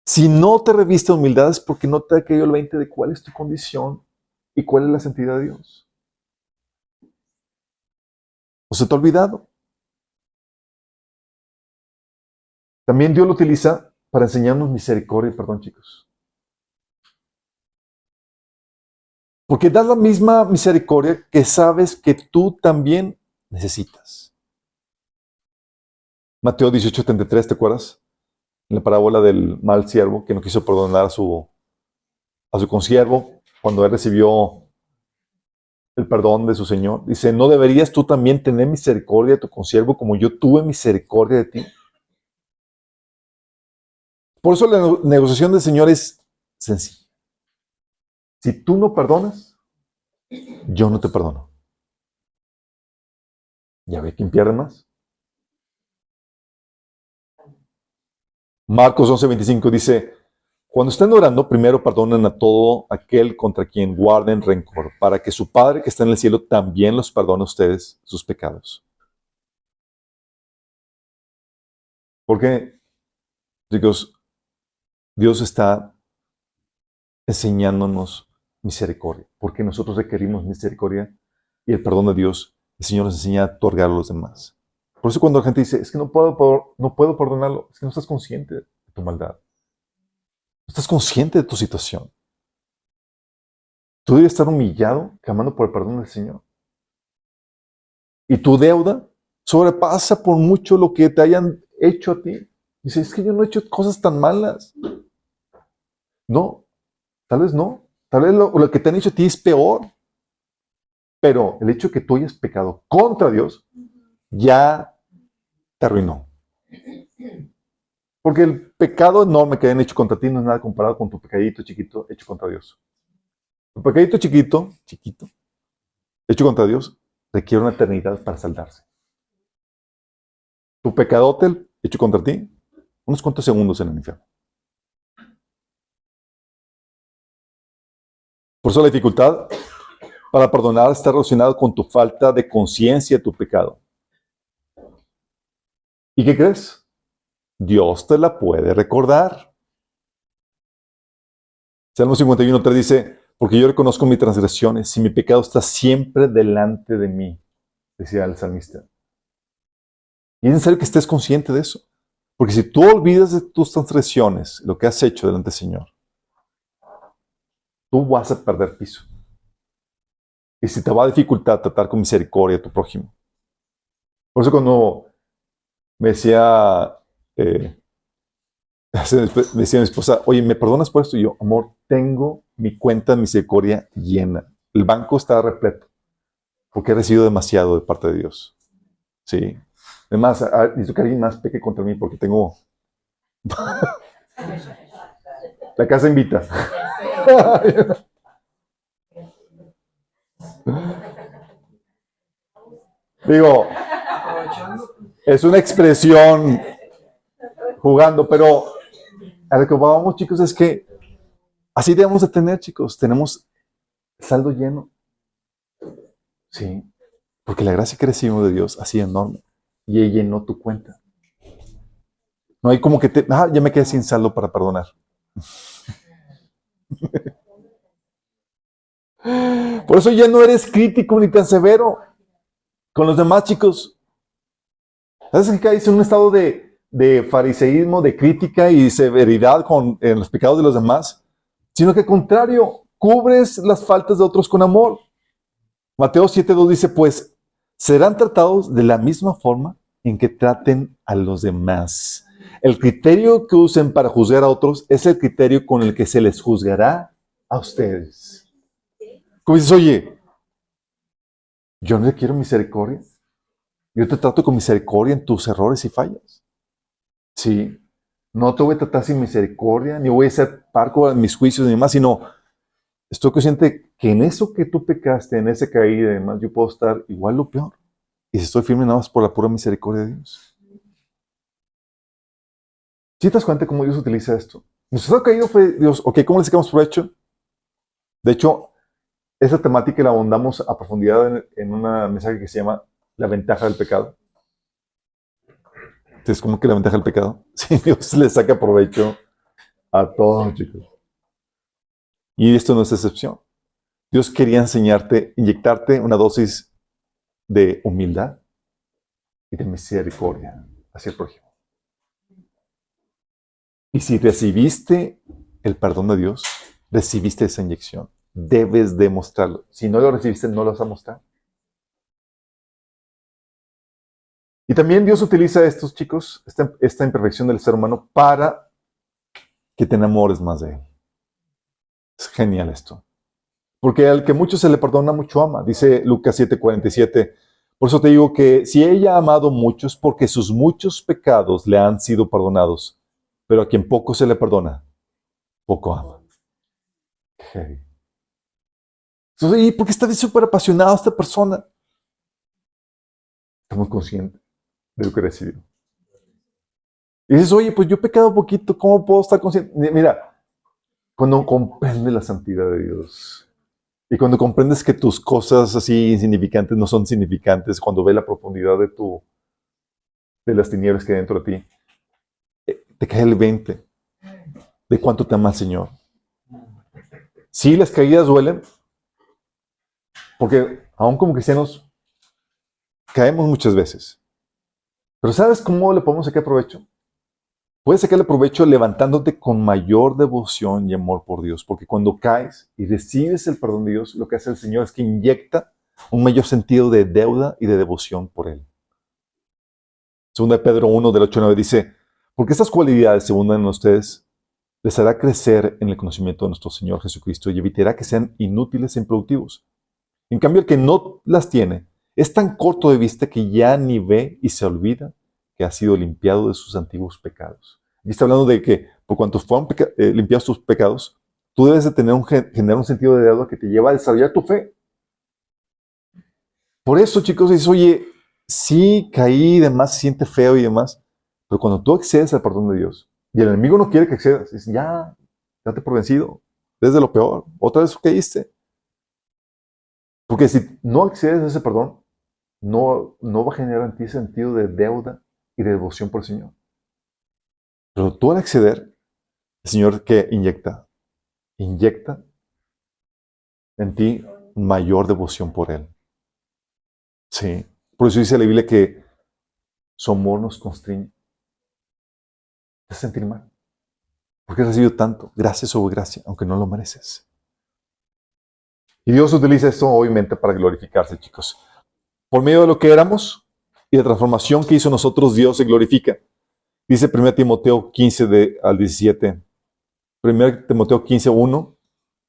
Si no te reviste de humildad es porque no te ha caído el 20 de cuál es tu condición y cuál es la santidad de Dios. ¿O se te ha olvidado? También Dios lo utiliza para enseñarnos misericordia y perdón, chicos. Porque da la misma misericordia que sabes que tú también necesitas. Mateo 18:33, ¿te acuerdas? En la parábola del mal siervo que no quiso perdonar a su consiervo cuando él recibió el perdón de su Señor. Dice, ¿no deberías tú también tener misericordia de tu consiervo como yo tuve misericordia de ti? Por eso la negociación del Señor es sencilla. Si tú no perdonas, yo no te perdono. ¿Ya ve quién pierde más? Marcos 11:25 dice, cuando estén orando, primero perdonen a todo aquel contra quien guarden rencor, para que su Padre que está en el cielo también los perdone a ustedes sus pecados. Porque, chicos, Dios está enseñándonos misericordia, porque nosotros requerimos misericordia y el perdón de Dios, el Señor nos enseña a otorgar a los demás. Por eso cuando la gente dice, es que no puedo perdonarlo, es que no estás consciente de tu maldad. No estás consciente de tu situación. Tú debes estar humillado, clamando por el perdón del Señor. Y tu deuda sobrepasa por mucho lo que te hayan hecho a ti. Dices, es que yo no he hecho cosas tan malas. No, tal vez no. Tal vez lo que te han hecho a ti es peor. Pero el hecho de que tú hayas pecado contra Dios ya te arruinó. Porque el pecado enorme que hayan hecho contra ti no es nada comparado con tu pecadito chiquito hecho contra Dios. Tu pecadito chiquito, hecho contra Dios, requiere una eternidad para saldarse. Tu pecadote hecho contra ti, unos cuantos segundos en el infierno. Por eso la dificultad para perdonar está relacionada con tu falta de conciencia de tu pecado. ¿Y qué crees? Dios te la puede recordar. Salmo 51:3 dice, porque yo reconozco mis transgresiones y mi pecado está siempre delante de mí, decía el salmista. Y es necesario que estés consciente de eso. Porque si tú olvidas de tus transgresiones, lo que has hecho delante del Señor, tú vas a perder piso. Y si te va a dificultar tratar con misericordia a tu prójimo. Por eso cuando me decía, me decía mi esposa, oye, ¿me perdonas por esto? Y yo, amor, tengo mi cuenta de misericordia llena. El banco está repleto. Porque he recibido demasiado de parte de Dios. Sí. Además, necesito que alguien más peque contra mí porque tengo... La casa invita. Digo, es una expresión jugando, pero a lo que vamos, chicos, es que así debemos de tener, chicos. Tenemos saldo lleno. Sí, porque la gracia que recibimos de Dios así enorme y Él llenó tu cuenta. No hay como que ya me quedé sin saldo para perdonar. Por eso ya no eres crítico ni tan severo con los demás, chicos. A veces que caes en un estado de fariseísmo, de crítica y severidad en los pecados de los demás, sino que al contrario, cubres las faltas de otros con amor. Mateo 7:2 dice, pues serán tratados de la misma forma en que traten a los demás. El criterio que usen para juzgar a otros es el criterio con el que se les juzgará a ustedes. Como dices, oye, yo no le quiero misericordia. Yo te trato con misericordia en tus errores y fallas. Sí, no te voy a tratar sin misericordia, ni voy a ser parco en mis juicios ni demás, sino estoy consciente que en eso que tú pecaste, en esa caída y demás, yo puedo estar igual o peor. Y si estoy firme nada más por la pura misericordia de Dios. ¿Sí te das cuenta cómo Dios utiliza esto? Nuestro caído fue Dios, ok, ¿cómo le sacamos provecho? De hecho, esa temática la ahondamos a profundidad en una mensaje que se llama La ventaja del pecado. Entonces, ¿cómo que la ventaja del pecado? Sí, Dios le saca provecho a todos, chicos. Y esto no es excepción. Dios quería enseñarte, inyectarte una dosis de humildad y de misericordia hacia el prójimo. Y si recibiste el perdón de Dios, recibiste esa inyección. Debes demostrarlo. Si no lo recibiste, no lo vas a mostrar. Y también Dios utiliza estos chicos, esta imperfección del ser humano, para que te enamores más de Él. Es genial esto. Porque al que mucho se le perdona, mucho ama. Dice Lucas 7:47. Por eso te digo que si ella ha amado mucho es porque sus muchos pecados le han sido perdonados. Pero a quien poco se le perdona, poco ama. Heavy. Entonces, ¿y por qué está súper apasionado esta persona? Está muy consciente de lo que recibió. Y dices, oye, pues yo he pecado poquito, ¿cómo puedo estar consciente? Mira, cuando comprendes la santidad de Dios y cuando comprendes que tus cosas así insignificantes no son significantes, cuando ves la profundidad de las tinieblas que hay dentro de ti, te cae el 20 de cuánto te ama el Señor. Sí, las caídas duelen, porque aún como cristianos caemos muchas veces. Pero ¿sabes cómo le podemos sacar provecho? Puedes sacarle provecho levantándote con mayor devoción y amor por Dios, porque cuando caes y recibes el perdón de Dios, lo que hace el Señor es que inyecta un mayor sentido de deuda y de devoción por Él. Segunda de Pedro 1, del 8 al 9 dice, porque estas cualidades se abundan en ustedes, les hará crecer en el conocimiento de nuestro Señor Jesucristo y evitará que sean inútiles e improductivos. En cambio, el que no las tiene es tan corto de vista que ya ni ve y se olvida que ha sido limpiado de sus antiguos pecados. Y está hablando de que por cuanto fueron limpiados tus pecados, tú debes de generar un sentido de deuda que te lleva a desarrollar tu fe. Por eso, chicos, dices, oye, sí, caí y demás, se siente feo y demás, pero cuando tú accedes al perdón de Dios, y el enemigo no quiere que accedas, dices, ya, date por vencido, desde lo peor, otra vez caíste. Porque si no accedes a ese perdón, no va a generar en ti sentido de deuda y de devoción por el Señor. Pero tú al acceder, el Señor que inyecta en ti mayor devoción por Él. Sí. Por eso dice la Biblia que su amor nos constriñe. Te hace sentir mal. Porque has recibido tanto, gracia sobre gracia, aunque no lo mereces. Y Dios utiliza esto obviamente para glorificarse, chicos. Por medio de lo que éramos y de transformación que hizo nosotros, Dios se glorifica. Dice 1 Timoteo 15 al 17. 1 Timoteo 15:1.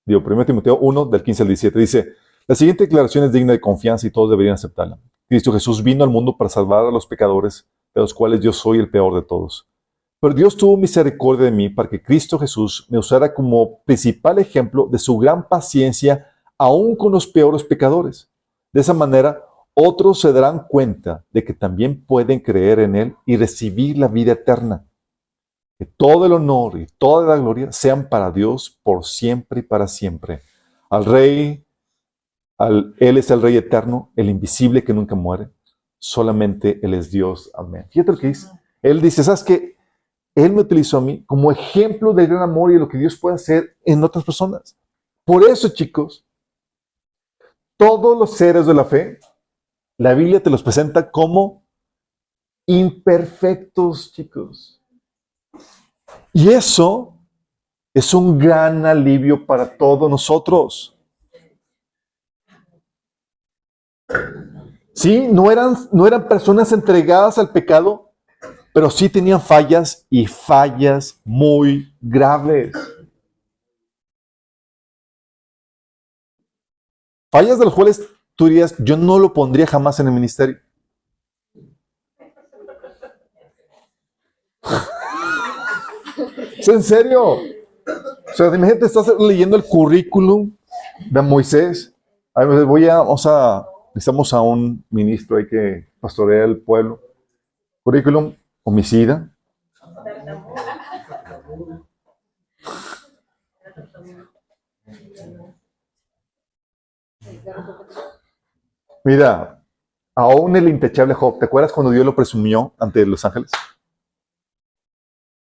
1 Timoteo 1, del 15 al 17. Dice, la siguiente declaración es digna de confianza y todos deberían aceptarla. Cristo Jesús vino al mundo para salvar a los pecadores, de los cuales yo soy el peor de todos. Pero Dios tuvo misericordia de mí para que Cristo Jesús me usara como principal ejemplo de su gran paciencia aún con los peores pecadores. De esa manera, otros se darán cuenta de que también pueden creer en Él y recibir la vida eterna. Que todo el honor y toda la gloria sean para Dios por siempre y para siempre. Al Rey, Él es el Rey eterno, el invisible que nunca muere. Solamente Él es Dios. Amén. Fíjate lo que dice. Él dice, ¿sabes qué? Él me utilizó a mí como ejemplo del gran amor y de lo que Dios puede hacer en otras personas. Por eso, chicos, todos los seres de la fe, la Biblia te los presenta como imperfectos, chicos. Y eso es un gran alivio para todos nosotros. Sí, no eran personas entregadas al pecado, pero sí tenían fallas y fallas muy graves. Fallas de las cuales tú dirías, yo no lo pondría jamás en el ministerio. ¿Es en serio? O sea, imagínate, estás leyendo el currículum de Moisés. A ver, necesitamos a un ministro ahí que pastorea el pueblo. Currículum, homicida. Mira, aún el intachable Job, ¿te acuerdas cuando Dios lo presumió ante los ángeles?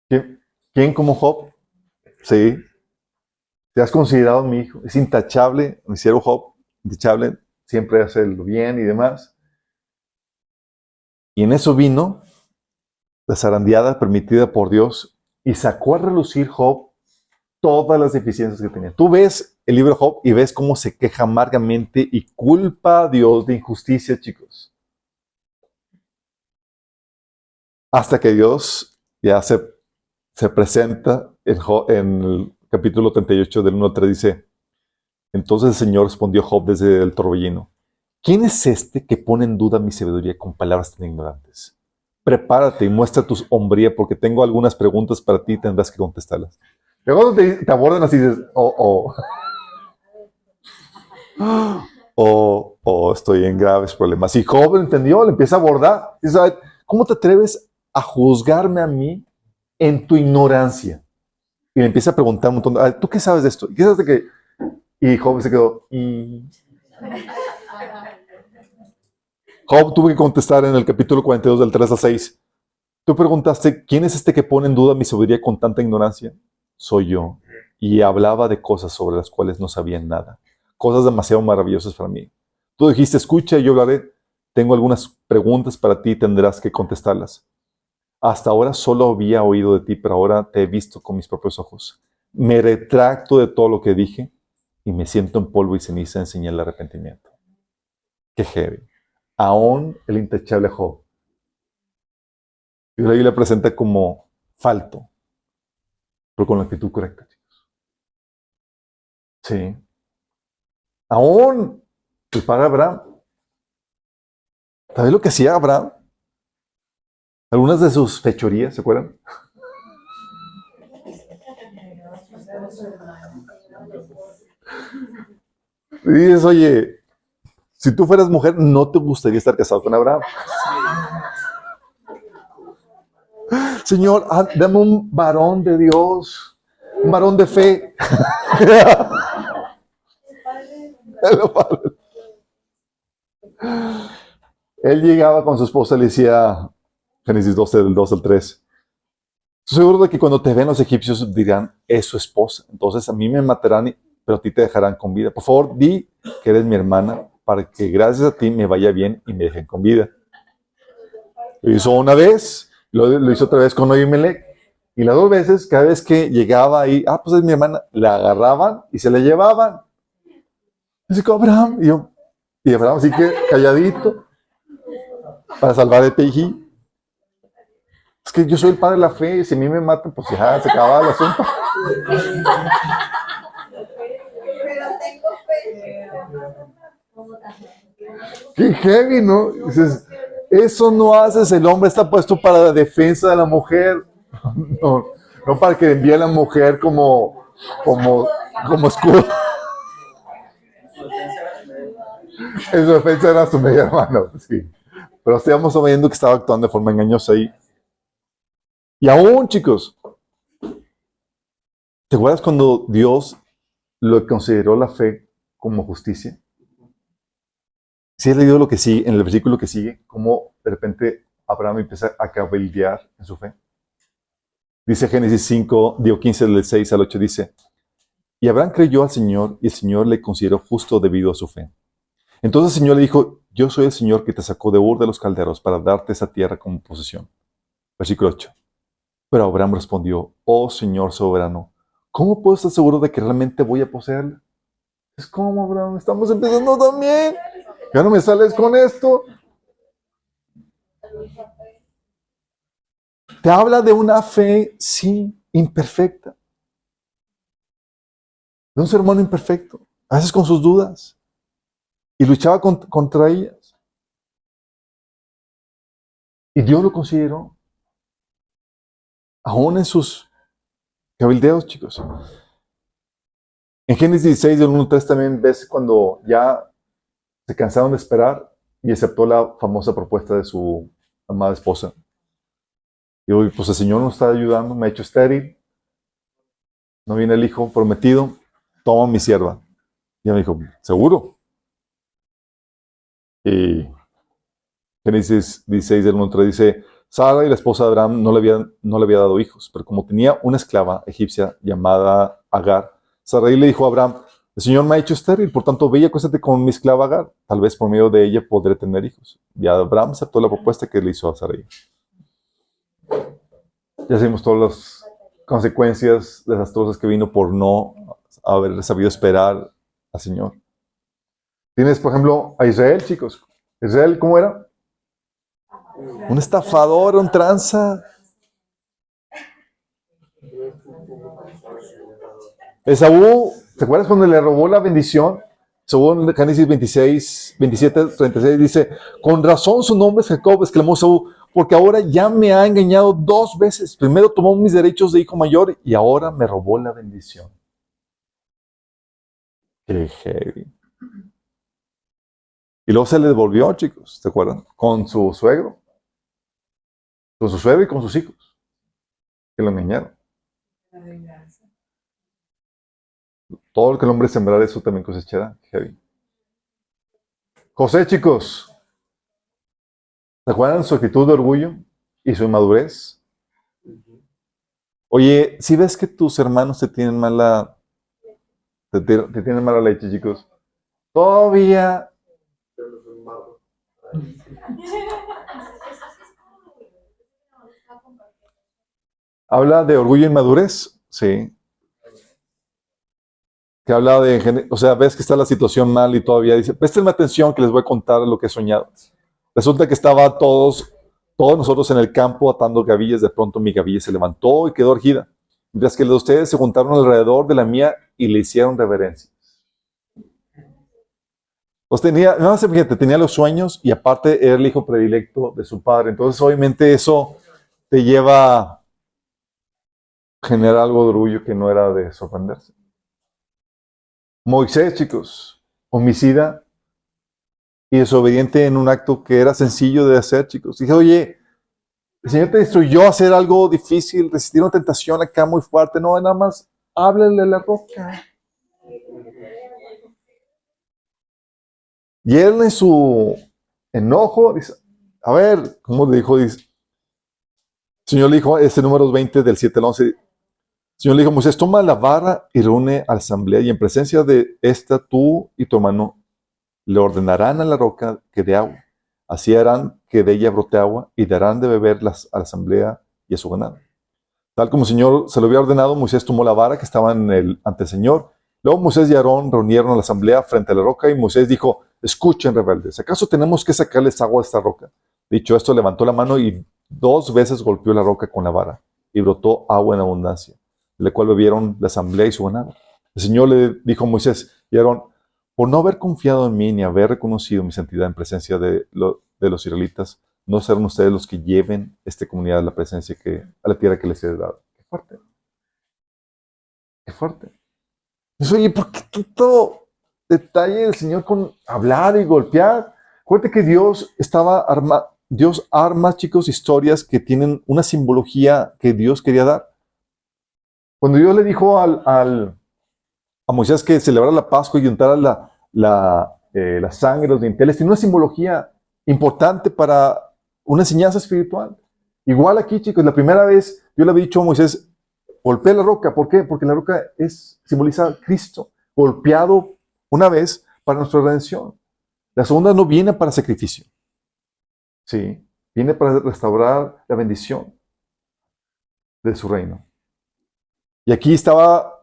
¿Quién como Job? Sí. Te has considerado mi hijo. Es intachable, mi siervo Job, intachable, siempre hace lo bien y demás. Y en eso vino la zarandeada permitida por Dios y sacó a relucir Job todas las deficiencias que tenía. Tú ves el libro de Job y ves cómo se queja amargamente y culpa a Dios de injusticia, chicos. Hasta que Dios ya se presenta en el capítulo 38 del 1 al 3, dice, entonces el Señor respondió a Job desde el torbellino, ¿quién es este que pone en duda mi sabiduría con palabras tan ignorantes? Prepárate y muestra tu hombría porque tengo algunas preguntas para ti y tendrás que contestarlas. Luego te abordan así y dices, estoy en graves problemas. Y Job entendió, le empieza a abordar. Dice, ¿cómo te atreves a juzgarme a mí en tu ignorancia? Y le empieza a preguntar un montón, ¿tú qué sabes de esto? ¿Qué sabes de qué? Y Job se quedó, Job tuvo que contestar en el capítulo 42 del 3 al 6. Tú preguntaste, ¿quién es este que pone en duda mi sabiduría con tanta ignorancia? Soy yo. Y hablaba de cosas sobre las cuales no sabía nada. Cosas demasiado maravillosas para mí. Tú dijiste, escucha y yo hablaré. Tengo algunas preguntas para ti y tendrás que contestarlas. Hasta ahora solo había oído de ti, pero ahora te he visto con mis propios ojos. Me retracto de todo lo que dije y me siento en polvo y ceniza en señal de arrepentimiento. Qué heavy. Aún el intachable Job. Y la Biblia presenta como falto, pero con la actitud correcta, chicos. Sí. Aún el padre Abraham. ¿Sabes lo que hacía Abraham? Algunas de sus fechorías, ¿se acuerdan? Y dices, oye, si tú fueras mujer, ¿no te gustaría estar casado con Abraham? Señor, dame un varón de Dios, un varón de fe. Él llegaba con su esposa y le decía, Génesis 12, del 2 al 3, estoy seguro de que cuando te ven los egipcios dirán, es su esposa. Entonces a mí me matarán, pero a ti te dejarán con vida. Por favor, di que eres mi hermana para que gracias a ti me vaya bien y me dejen con vida. Lo hizo una vez, lo hizo otra vez con Abimelech. Y las dos veces, cada vez que llegaba ahí, pues es mi hermana, la agarraban y se la llevaban. Así como Abraham, y Abraham así que calladito para salvar el peji. Es que yo soy el padre de la fe, y si a mí me matan, pues ya se acaba el asunto. Pero tengo fe. Qué heavy, ¿no? Dices, eso no haces, el hombre está puesto para la defensa de la mujer, no para que envíe a la mujer como escudo. En su defensa era su media hermano, sí. Pero estábamos oyendo que estaba actuando de forma engañosa ahí. Y aún, chicos, ¿te acuerdas cuando Dios lo consideró la fe como justicia? Si has leído lo que sigue, en el versículo que sigue, cómo de repente Abraham empieza a cabildear en su fe. Dice Génesis 5, 15 del 6 al 8, dice, y Abraham creyó al Señor y el Señor le consideró justo debido a su fe. Entonces el Señor le dijo, yo soy el Señor que te sacó de Ur de los Calderos para darte esa tierra como posesión. Versículo 8. Pero Abraham respondió, oh Señor soberano, ¿cómo puedo estar seguro de que realmente voy a poseerla? Es como, Abraham, estamos empezando también. Ya no me sales con esto. Te habla de una fe, sí, imperfecta. De un ser humano imperfecto, a veces con sus dudas. Y luchaba contra ellas. Y Dios lo consideró. Aún en sus cabildeos, chicos. En Génesis 16, del 1 al 3 también ves cuando ya se cansaron de esperar y aceptó la famosa propuesta de su amada esposa. Y hoy, pues el Señor nos está ayudando, me ha hecho estéril, no viene el hijo prometido, toma mi sierva. Y ella me dijo, ¿seguro? Y Génesis 16, del 1 al 3 dice, Sara y la esposa de Abraham no le había dado hijos, pero como tenía una esclava egipcia llamada Agar, Sarai le dijo a Abraham, el Señor me ha hecho estéril, por tanto ve y acuéstate con mi esclava Agar, tal vez por medio de ella podré tener hijos. Y Abraham aceptó la propuesta que le hizo a Sarai. Ya sabemos todas las consecuencias desastrosas que vino por no haber sabido esperar al Señor. Tienes, por ejemplo, a Israel, chicos. Israel, ¿cómo era? Un estafador, un tranza. Esaú, ¿te acuerdas cuando le robó la bendición? Esaú en Génesis 26, 27, 36 dice, con razón su nombre es Jacob, exclamó Esaú, porque ahora ya me ha engañado 2 veces. Primero tomó mis derechos de hijo mayor y ahora me robó la bendición. Qué heavy. Y luego se le devolvió, chicos, ¿te acuerdan? Con su suegro. Con su suegro y con sus hijos. Que lo engañaron. Todo lo que el hombre sembrara, eso también cosechará. Heavy. José, chicos. ¿Se acuerdan su actitud de orgullo y su inmadurez? Oye, si ves que tus hermanos te tienen te tienen mala leche, chicos, todavía habla de orgullo e inmadurez, sí. Que habla de, o sea, ves que está la situación mal y todavía dice, préstenme atención que les voy a contar lo que he soñado. Resulta que estaba todos nosotros en el campo atando gavillas, de pronto mi gavilla se levantó y quedó erguida, mientras que los de ustedes se juntaron alrededor de la mía y le hicieron reverencia. Pues tenía los sueños y aparte era el hijo predilecto de su padre. Entonces, obviamente, eso te lleva a generar algo de orgullo que no era de sorprenderse. Moisés, chicos, homicida y desobediente en un acto que era sencillo de hacer, chicos. Dije, oye, el Señor te instruyó a hacer algo difícil, resistir una tentación acá muy fuerte. No, nada más háblale a la roca. Y él en su enojo dice, a ver, ¿cómo le dijo? Dice, el Señor le dijo, números 20 del 7 al 11, el Señor le dijo, Moisés, toma la vara y reúne a la asamblea y en presencia de esta tú y tu hermano le ordenarán a la roca que dé agua. Así harán que de ella brote agua y darán de beber a la asamblea y a su ganado. Tal como el Señor se lo había ordenado, Moisés tomó la vara que estaba ante el Señor. Luego Moisés y Aarón reunieron a la asamblea frente a la roca y Moisés dijo, escuchen rebeldes, ¿acaso tenemos que sacarles agua de esta roca? Dicho esto, levantó la mano y 2 veces golpeó la roca con la vara y brotó agua en abundancia, de la cual bebieron la asamblea y su ganado. El Señor le dijo a Moisés y Aarón, por no haber confiado en mí ni haber reconocido mi santidad en presencia de los israelitas, no serán ustedes los que lleven esta comunidad a la presencia a la tierra que les he dado. Qué fuerte. Qué fuerte. Dice, oye, ¿por qué tanto detalle del Señor con hablar y golpear? Acuérdate que Dios arma, chicos, historias que tienen una simbología que Dios quería dar. Cuando Dios le dijo a Moisés que celebrara la Pascua y untara la sangre, los dinteles, tiene una simbología importante para una enseñanza espiritual. Igual aquí, chicos, la primera vez yo le había dicho a Moisés, golpea la roca. ¿Por qué? Porque la roca simboliza a Cristo, golpeado una vez para nuestra redención. La segunda no viene para sacrificio. Sí, viene para restaurar la bendición de su reino. Y aquí estaba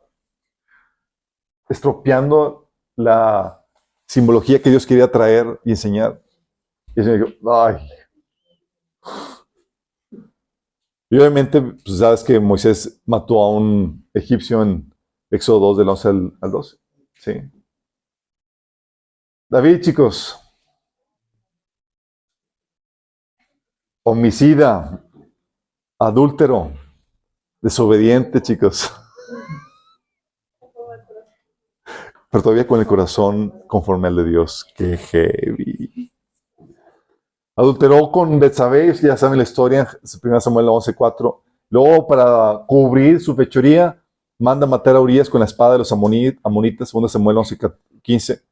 estropeando la simbología que Dios quería traer y enseñar. Y el Señor dijo, ay. Y obviamente, pues sabes que Moisés mató a un egipcio en Éxodo 2, del 11 al 12. Sí. David, chicos, homicida, adúltero, desobediente, chicos. Pero todavía con el corazón conforme al de Dios. ¡Qué heavy! Adulteró con Betsabé, ya saben la historia, 1 Samuel 11:4. Luego, para cubrir su fechoría, manda matar a Urías con la espada de los amonitas, 2 Samuel 11:15.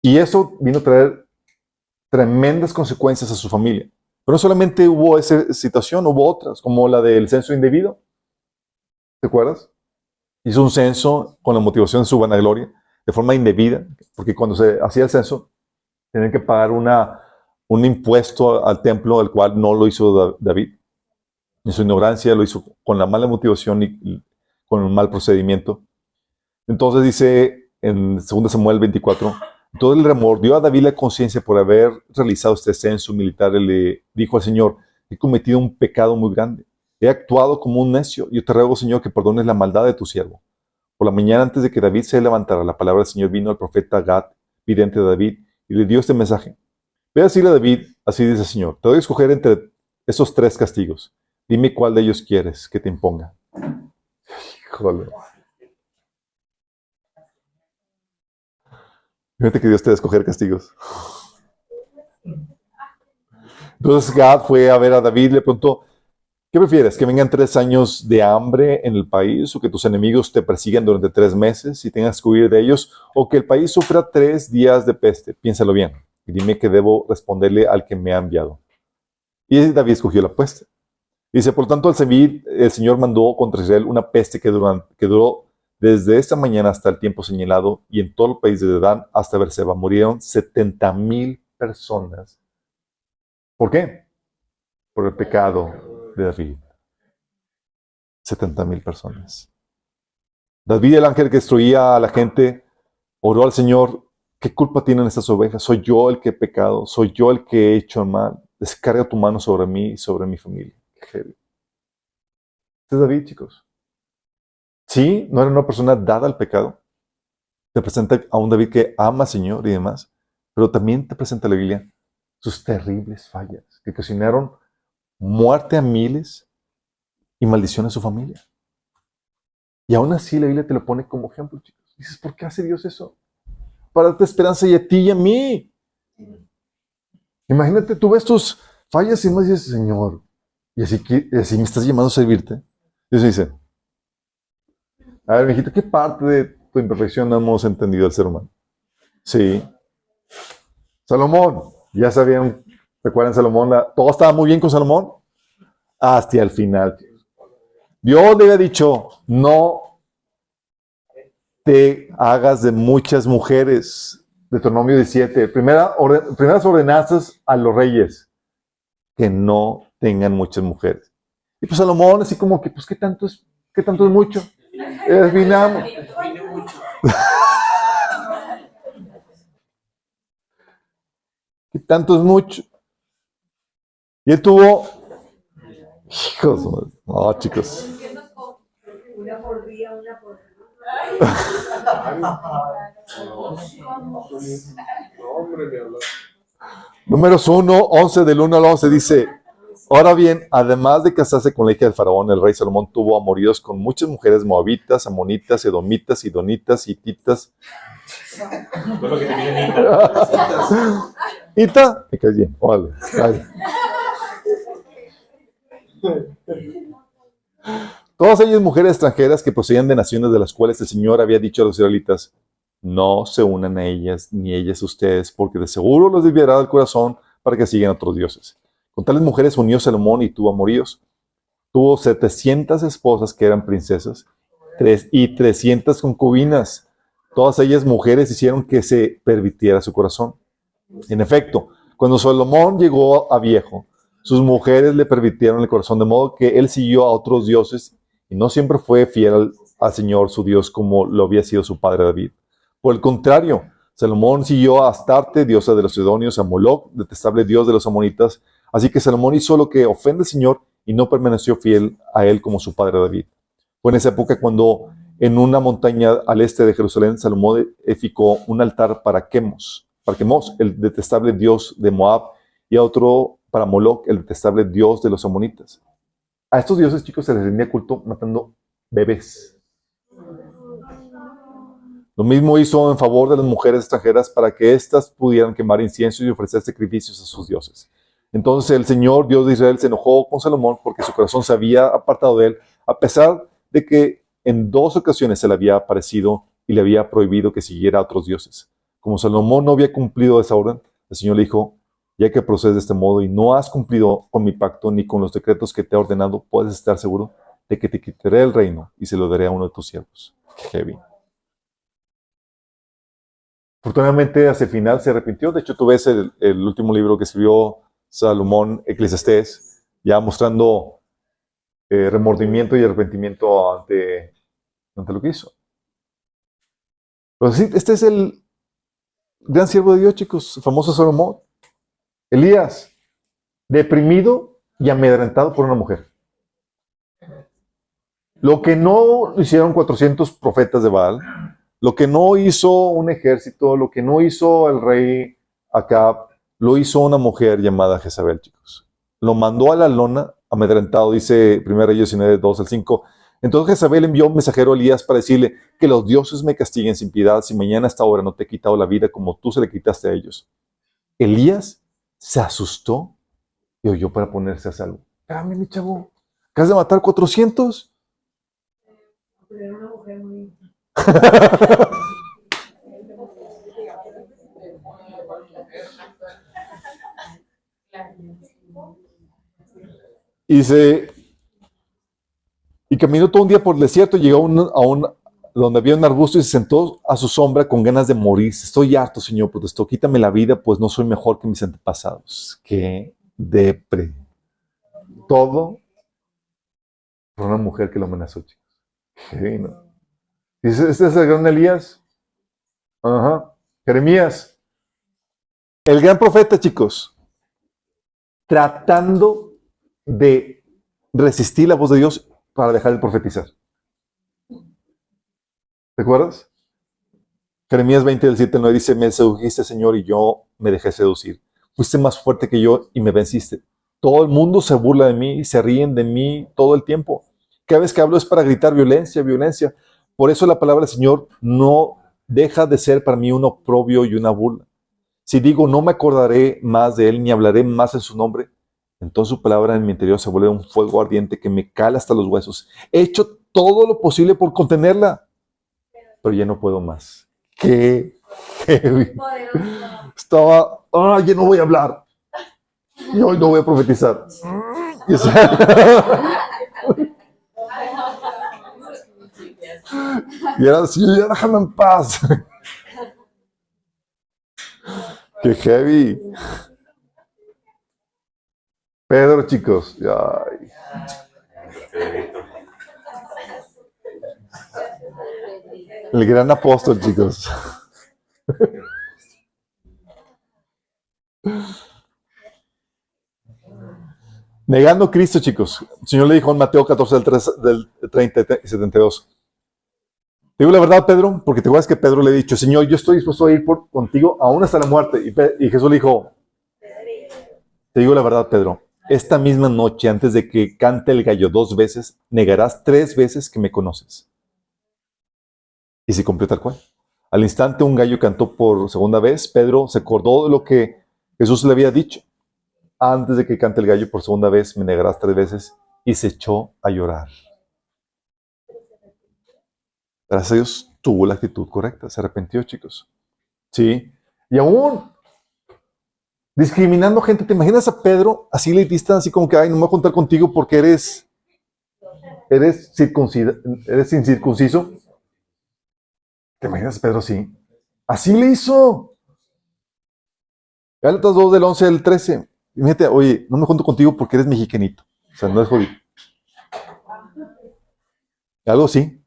Y eso vino a traer tremendas consecuencias a su familia. Pero no solamente hubo esa situación, hubo otras, como la del censo indebido. ¿Te acuerdas? Hizo un censo con la motivación de su vanagloria, de forma indebida, porque cuando se hacía el censo, tenían que pagar un impuesto al templo, el cual no lo hizo David. En su ignorancia lo hizo con la mala motivación y con un mal procedimiento. Entonces dice en 2 Samuel 24, entonces le remordió a David la conciencia por haber realizado este censo militar. Y le dijo al Señor, he cometido un pecado muy grande. He actuado como un necio. Yo te ruego, Señor, que perdones la maldad de tu siervo. Por la mañana, antes de que David se levantara, la palabra del Señor vino al profeta Gad, vidente de David, y le dio este mensaje. Ve a decirle a David, así dice el Señor, te doy a escoger entre esos 3 castigos. Dime cuál de ellos quieres que te imponga. Híjole. Fíjate que Dios te va a escoger castigos. Entonces Gad fue a ver a David y le preguntó, ¿qué prefieres? ¿Que vengan 3 años de hambre en el país o que tus enemigos te persigan durante 3 meses y tengas que huir de ellos? ¿O que el país sufra 3 días de peste? Piénsalo bien y dime qué debo responderle al que me ha enviado. Y David escogió la peste. Dice, por tanto, el Señor mandó contra Israel una peste que duró desde esta mañana hasta el tiempo señalado, y en todo el país de Dan hasta Berseba murieron 70,000 personas. ¿Por qué? Por el pecado de David. 70,000 personas. David, el ángel que destruía a la gente, oró al Señor, ¿qué culpa tienen estas ovejas? Soy yo el que he pecado, soy yo el que he hecho el mal. Descarga tu mano sobre mí y sobre mi familia. Este es David, chicos. Sí, no era una persona dada al pecado. Te presenta a un David que ama al Señor y demás, pero también te presenta la Biblia sus terribles fallas, que ocasionaron muerte a miles y maldición a su familia. Y aún así la Biblia te lo pone como ejemplo, chicos. Dices, ¿por qué hace Dios eso? Para darte esperanza y a ti y a mí. Imagínate, tú ves tus fallas y más dices, Señor, y así me estás llamando a servirte. Dios dice, a ver, mijito, ¿qué parte de tu imperfección no hemos entendido el ser humano? Sí. Salomón, ya sabían, ¿recuerdan Salomón? Todo estaba muy bien con Salomón hasta el final. Dios le había dicho, no te hagas de muchas mujeres. Deuteronomio 17. Primeras ordenanzas a los reyes, que no tengan muchas mujeres. Y pues Salomón, así como que, pues, ¿qué tanto es mucho? Definamos. ¿Qué tanto es mucho? Y él tuvo, hijos, no, chicos. Una por día, una por Números 11 del 1 al 11 dice, ahora bien, además de casarse con la hija del faraón, el rey Salomón tuvo amoríos con muchas mujeres moabitas, amonitas, edomitas, sidonitas, hititas. Lo que te viene Ita. ¿Ita? Me caes bien. Vale. Todas ellas mujeres extranjeras que procedían de naciones de las cuales el Señor había dicho a los israelitas, no se unan a ellas, ni ellas a ustedes, porque de seguro los desviará del corazón para que sigan a otros dioses. Con tales mujeres unió Salomón y tuvo amoríos. Tuvo 700 esposas que eran princesas y 300 concubinas. Todas ellas mujeres hicieron que se pervirtiera su corazón. En efecto, cuando Salomón llegó a viejo, sus mujeres le pervirtieron el corazón, de modo que él siguió a otros dioses y no siempre fue fiel al Señor su Dios como lo había sido su padre David. Por el contrario, Salomón siguió a Astarte, diosa de los sidonios, a Moloc, detestable dios de los amonitas. Así que Salomón hizo lo que ofende al Señor y no permaneció fiel a él como su padre David. Fue en esa época cuando en una montaña al este de Jerusalén, Salomón edificó un altar para Quemos, el detestable dios de Moab, y a otro para Moloc, el detestable dios de los amonitas. A estos dioses, chicos, se les rendía culto matando bebés. Lo mismo hizo en favor de las mujeres extranjeras para que éstas pudieran quemar incienso y ofrecer sacrificios a sus dioses. Entonces el Señor, Dios de Israel, se enojó con Salomón porque su corazón se había apartado de él, a pesar de que en 2 ocasiones se le había aparecido y le había prohibido que siguiera a otros dioses. Como Salomón no había cumplido esa orden, el Señor le dijo: ya que procedes de este modo y no has cumplido con mi pacto ni con los decretos que te he ordenado, puedes estar seguro de que te quitaré el reino y se lo daré a uno de tus siervos. Heavy. Afortunadamente, hacia el final se arrepintió. De hecho, tú ves el último libro que escribió Salomón, Eclesiastés, ya mostrando remordimiento y arrepentimiento ante lo que hizo. Pero sí, este es el gran siervo de Dios, chicos, el famoso Salomón. Elías, deprimido y amedrentado por una mujer. Lo que no hicieron 400 profetas de Baal, lo que no hizo un ejército, lo que no hizo el rey Acab, lo hizo una mujer llamada Jezabel, chicos. Lo mandó a la lona amedrentado, dice 1 Reyes 19, 2 al 5. Entonces Jezabel envió un mensajero a Elías para decirle: que los dioses me castiguen sin piedad si mañana a esta hora no te he quitado la vida como tú se le quitaste a ellos. Elías se asustó y oyó para ponerse a salvo. Espérame, mi chavo, ¿acabas de matar 400? Pero era una mujer muy... Y caminó todo un día por el desierto y llegó donde había un arbusto y se sentó a su sombra con ganas de morir. Estoy harto, Señor, protestó, quítame la vida, pues no soy mejor que mis antepasados. Qué depre. Todo por una mujer que lo amenazó, chicos. Qué no. Dice, este es el gran Elías. Ajá. Jeremías. El gran profeta, chicos. Tratando de resistir la voz de Dios para dejar de profetizar. ¿Te acuerdas? Jeremías 20, del 7 al 9 dice: me sedujiste, Señor, y yo me dejé seducir. Fuiste más fuerte que yo y me venciste. Todo el mundo se burla de mí y se ríen de mí todo el tiempo. Cada vez que hablo es para gritar violencia, violencia. Por eso la palabra del Señor no deja de ser para mí un oprobio y una burla. Si digo, no me acordaré más de él ni hablaré más en su nombre, entonces su palabra en mi interior se vuelve un fuego ardiente que me cala hasta los huesos. He hecho todo lo posible por contenerla, pero ya no puedo más. ¡Qué heavy! Estaba, ya no voy a hablar. Y hoy no voy a profetizar. Y era así, ya déjame en paz. ¡Qué heavy! Pedro, chicos. Ay. El gran apóstol, chicos. Negando a Cristo, chicos. El Señor le dijo en Mateo 14, del 30 y 72. Te digo la verdad, Pedro, porque te acuerdas que Pedro le ha dicho: Señor, yo estoy dispuesto a ir contigo aún hasta la muerte. Y Jesús le dijo: te digo la verdad, Pedro, esta misma noche, antes de que cante el gallo 2 veces, negarás 3 veces que me conoces. Y se cumplió tal cual. Al instante un gallo cantó por segunda vez. Pedro se acordó de lo que Jesús le había dicho. Antes de que cante el gallo por segunda vez, me negarás 3 veces. Y se echó a llorar. Gracias a Dios tuvo la actitud correcta. Se arrepintió, chicos. Sí. Y aún discriminando gente. ¿Te imaginas a Pedro así elitista, así como que: ay, no me voy a juntar contigo porque eres incircunciso? ¿Te imaginas Pedro así? Así le hizo. Gálatas 2 del 11 al 13. Fíjate, oye, no me junto contigo porque eres mexicanito. O sea, no es jodido. Algo así.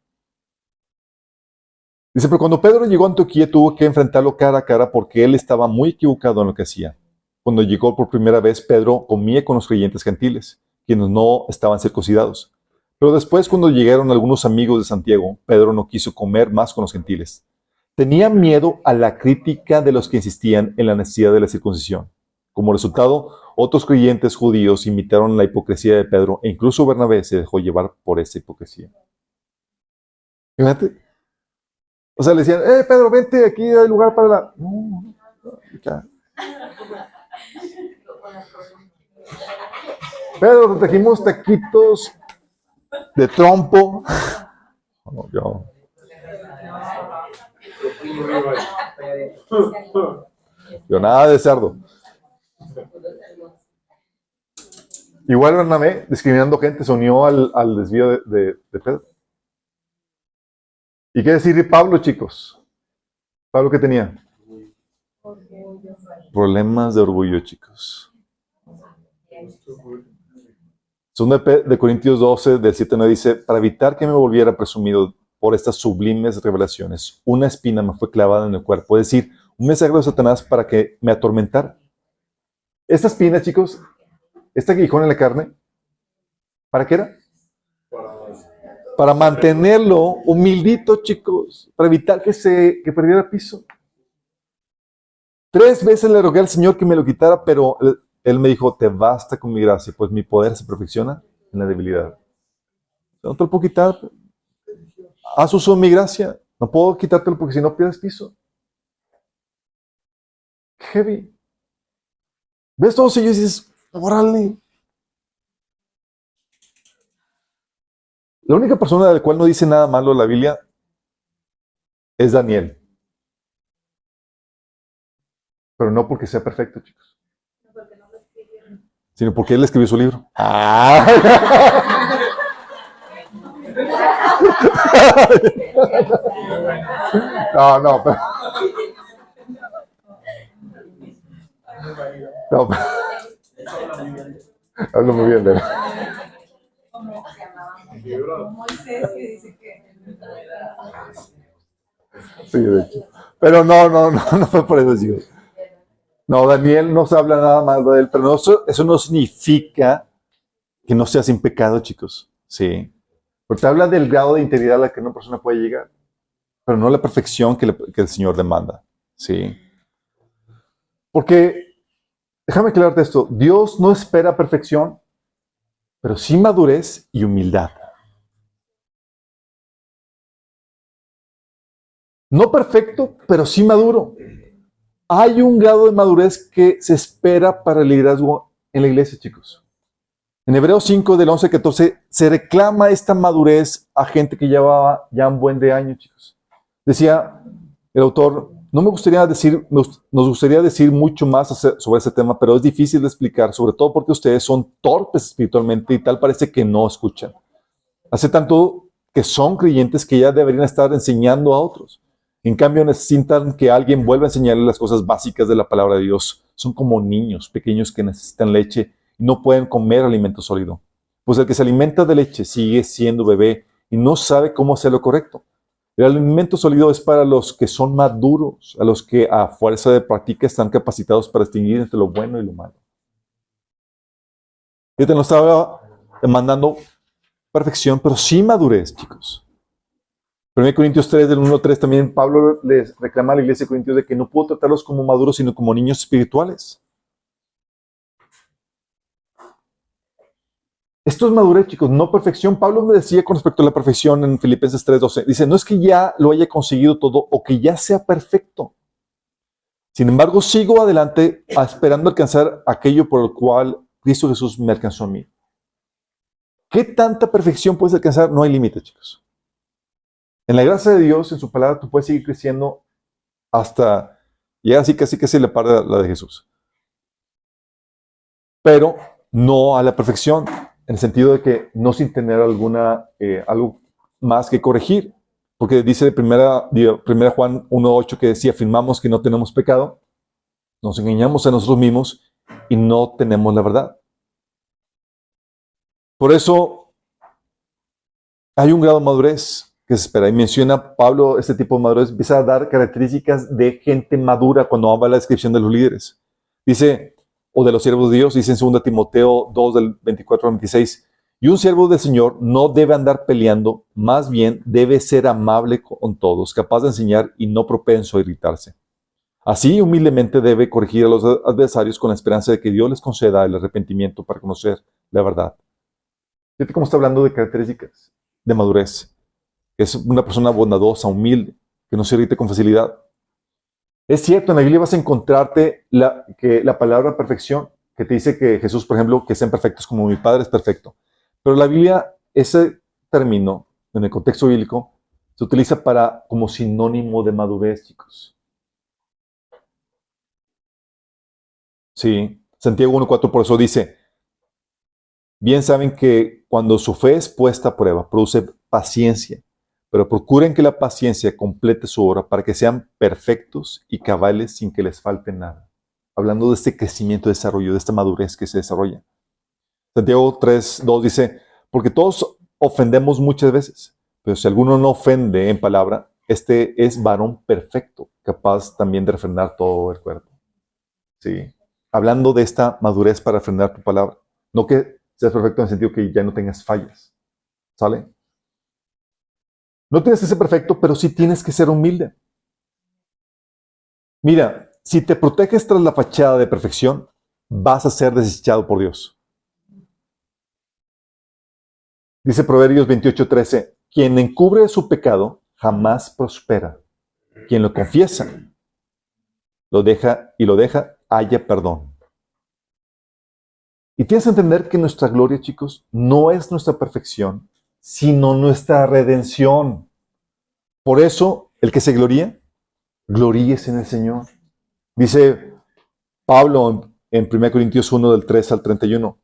Dice, pero cuando Pedro llegó a Antioquía tuvo que enfrentarlo cara a cara porque él estaba muy equivocado en lo que hacía. Cuando llegó por primera vez, Pedro comía con los creyentes gentiles, quienes no estaban circuncidados. Pero después, cuando llegaron algunos amigos de Santiago, Pedro no quiso comer más con los gentiles. Tenía miedo a la crítica de los que insistían en la necesidad de la circuncisión. Como resultado, otros creyentes judíos imitaron la hipocresía de Pedro e incluso Bernabé se dejó llevar por esa hipocresía. Fíjate. O sea, le decían, Pedro, vente, aquí hay lugar para la... No, ya. Pedro, te trajimos taquitos de trompo. No, yo nada de cerdo. Igual Bernabé, discriminando gente, se unió al desvío de Pedro. ¿Y qué decir de Pablo, chicos? ¿Pablo qué tenía? Problemas de orgullo, chicos. Segunda de Corintios 12, del 7 9 dice, para evitar que me volviera presumido por estas sublimes revelaciones, una espina me fue clavada en el cuerpo, es decir, un mensajero de Satanás para que me atormentara. Esta espina, chicos, este aguijón en la carne, ¿para qué era? Para mantenerlo humildito, chicos, para evitar que perdiera piso. 3 veces le rogué al Señor que me lo quitara, pero Él me dijo, te basta con mi gracia, pues mi poder se perfecciona en la debilidad. No te lo puedo quitar. Haz uso de mi gracia. No puedo quitártelo porque si no pierdes piso. Heavy. ¿Ves todos ellos y dices, órale? La única persona de la cual no dice nada malo la Biblia es Daniel. Pero no porque sea perfecto, chicos. Sino porque él escribió su libro. No, pero... No, pero... Hablo muy bien de él. Moisés que dice que... Sí, de hecho. Pero no fue por eso, chicos. No, Daniel no se habla nada más de él, pero eso no significa que no sea sin pecado, chicos. Sí. Porque habla del grado de integridad a la que una persona puede llegar, pero no la perfección que el Señor demanda. Sí. Porque, déjame aclararte esto, Dios no espera perfección, pero sí madurez y humildad. No perfecto, pero sí maduro. Hay un grado de madurez que se espera para el liderazgo en la iglesia, chicos. En Hebreos 5, del 11 al 14, se reclama esta madurez a gente que llevaba ya un buen de años, chicos. Decía el autor, nos gustaría decir mucho más sobre ese tema, pero es difícil de explicar, sobre todo porque ustedes son torpes espiritualmente y tal parece que no escuchan. Hace tanto que son creyentes que ya deberían estar enseñando a otros. En cambio, necesitan que alguien vuelva a enseñarles las cosas básicas de la palabra de Dios. Son como niños pequeños que necesitan leche y no pueden comer alimento sólido. Pues el que se alimenta de leche sigue siendo bebé y no sabe cómo hacer lo correcto. El alimento sólido es para los que son maduros, a los que a fuerza de práctica están capacitados para distinguir entre lo bueno y lo malo. Fíjate, no estaba demandando perfección, pero sí madurez, chicos. 1 Corintios 3, del 1 al 3, también Pablo les reclama a la iglesia de Corintios de que no pudo tratarlos como maduros, sino como niños espirituales. Esto es madurez, chicos, no perfección. Pablo me decía con respecto a la perfección en Filipenses 3:12. Dice, no es que ya lo haya conseguido todo o que ya sea perfecto. Sin embargo, sigo adelante esperando alcanzar aquello por el cual Cristo Jesús me alcanzó a mí. ¿Qué tanta perfección puedes alcanzar? No hay límite, chicos. En la gracia de Dios, en su palabra, tú puedes seguir creciendo hasta llegar así casi la par de la de Jesús. Pero no a la perfección, en el sentido de que no sin tener algo más que corregir. Porque dice primera Juan 1:8 que si afirmamos que no tenemos pecado, nos engañamos a nosotros mismos y no tenemos la verdad. Por eso hay un grado de madurez que se espera. Y menciona Pablo este tipo de madurez, empieza a dar características de gente madura cuando habla la descripción de los líderes. Dice, o de los siervos de Dios, dice en 2 Timoteo 2, del 24 al 26, y un siervo del Señor no debe andar peleando, más bien debe ser amable con todos, capaz de enseñar y no propenso a irritarse. Así, humildemente debe corregir a los adversarios con la esperanza de que Dios les conceda el arrepentimiento para conocer la verdad. Fíjate cómo está hablando de características de madurez. Es una persona bondadosa, humilde, que no se irrite con facilidad. Es cierto, en la Biblia vas a encontrarte la palabra perfección, que te dice que Jesús, por ejemplo, que sean perfectos como mi Padre es perfecto. Pero la Biblia, ese término, en el contexto bíblico, se utiliza como sinónimo de madurez, chicos. Sí, Santiago 1:4 por eso dice, bien saben que cuando su fe es puesta a prueba, produce paciencia, pero procuren que la paciencia complete su obra para que sean perfectos y cabales sin que les falte nada. Hablando de este crecimiento, desarrollo, de esta madurez que se desarrolla. Santiago 3:2 dice, porque todos ofendemos muchas veces, pero si alguno no ofende en palabra, este es varón perfecto, capaz también de refrenar todo el cuerpo. Sí. Hablando de esta madurez para refrenar tu palabra. No que seas perfecto en el sentido que ya no tengas fallas. ¿Sale? No tienes que ser perfecto, pero sí tienes que ser humilde. Mira, si te proteges tras la fachada de perfección, vas a ser desechado por Dios. Dice Proverbios 28:13, quien encubre su pecado jamás prospera. Quien lo confiesa, lo deja, halla perdón. Y tienes que entender que nuestra gloria, chicos, no es nuestra perfección, sino nuestra redención. Por eso, el que se gloría, gloríese en el Señor. Dice Pablo en 1 Corintios 1, del 3 al 31.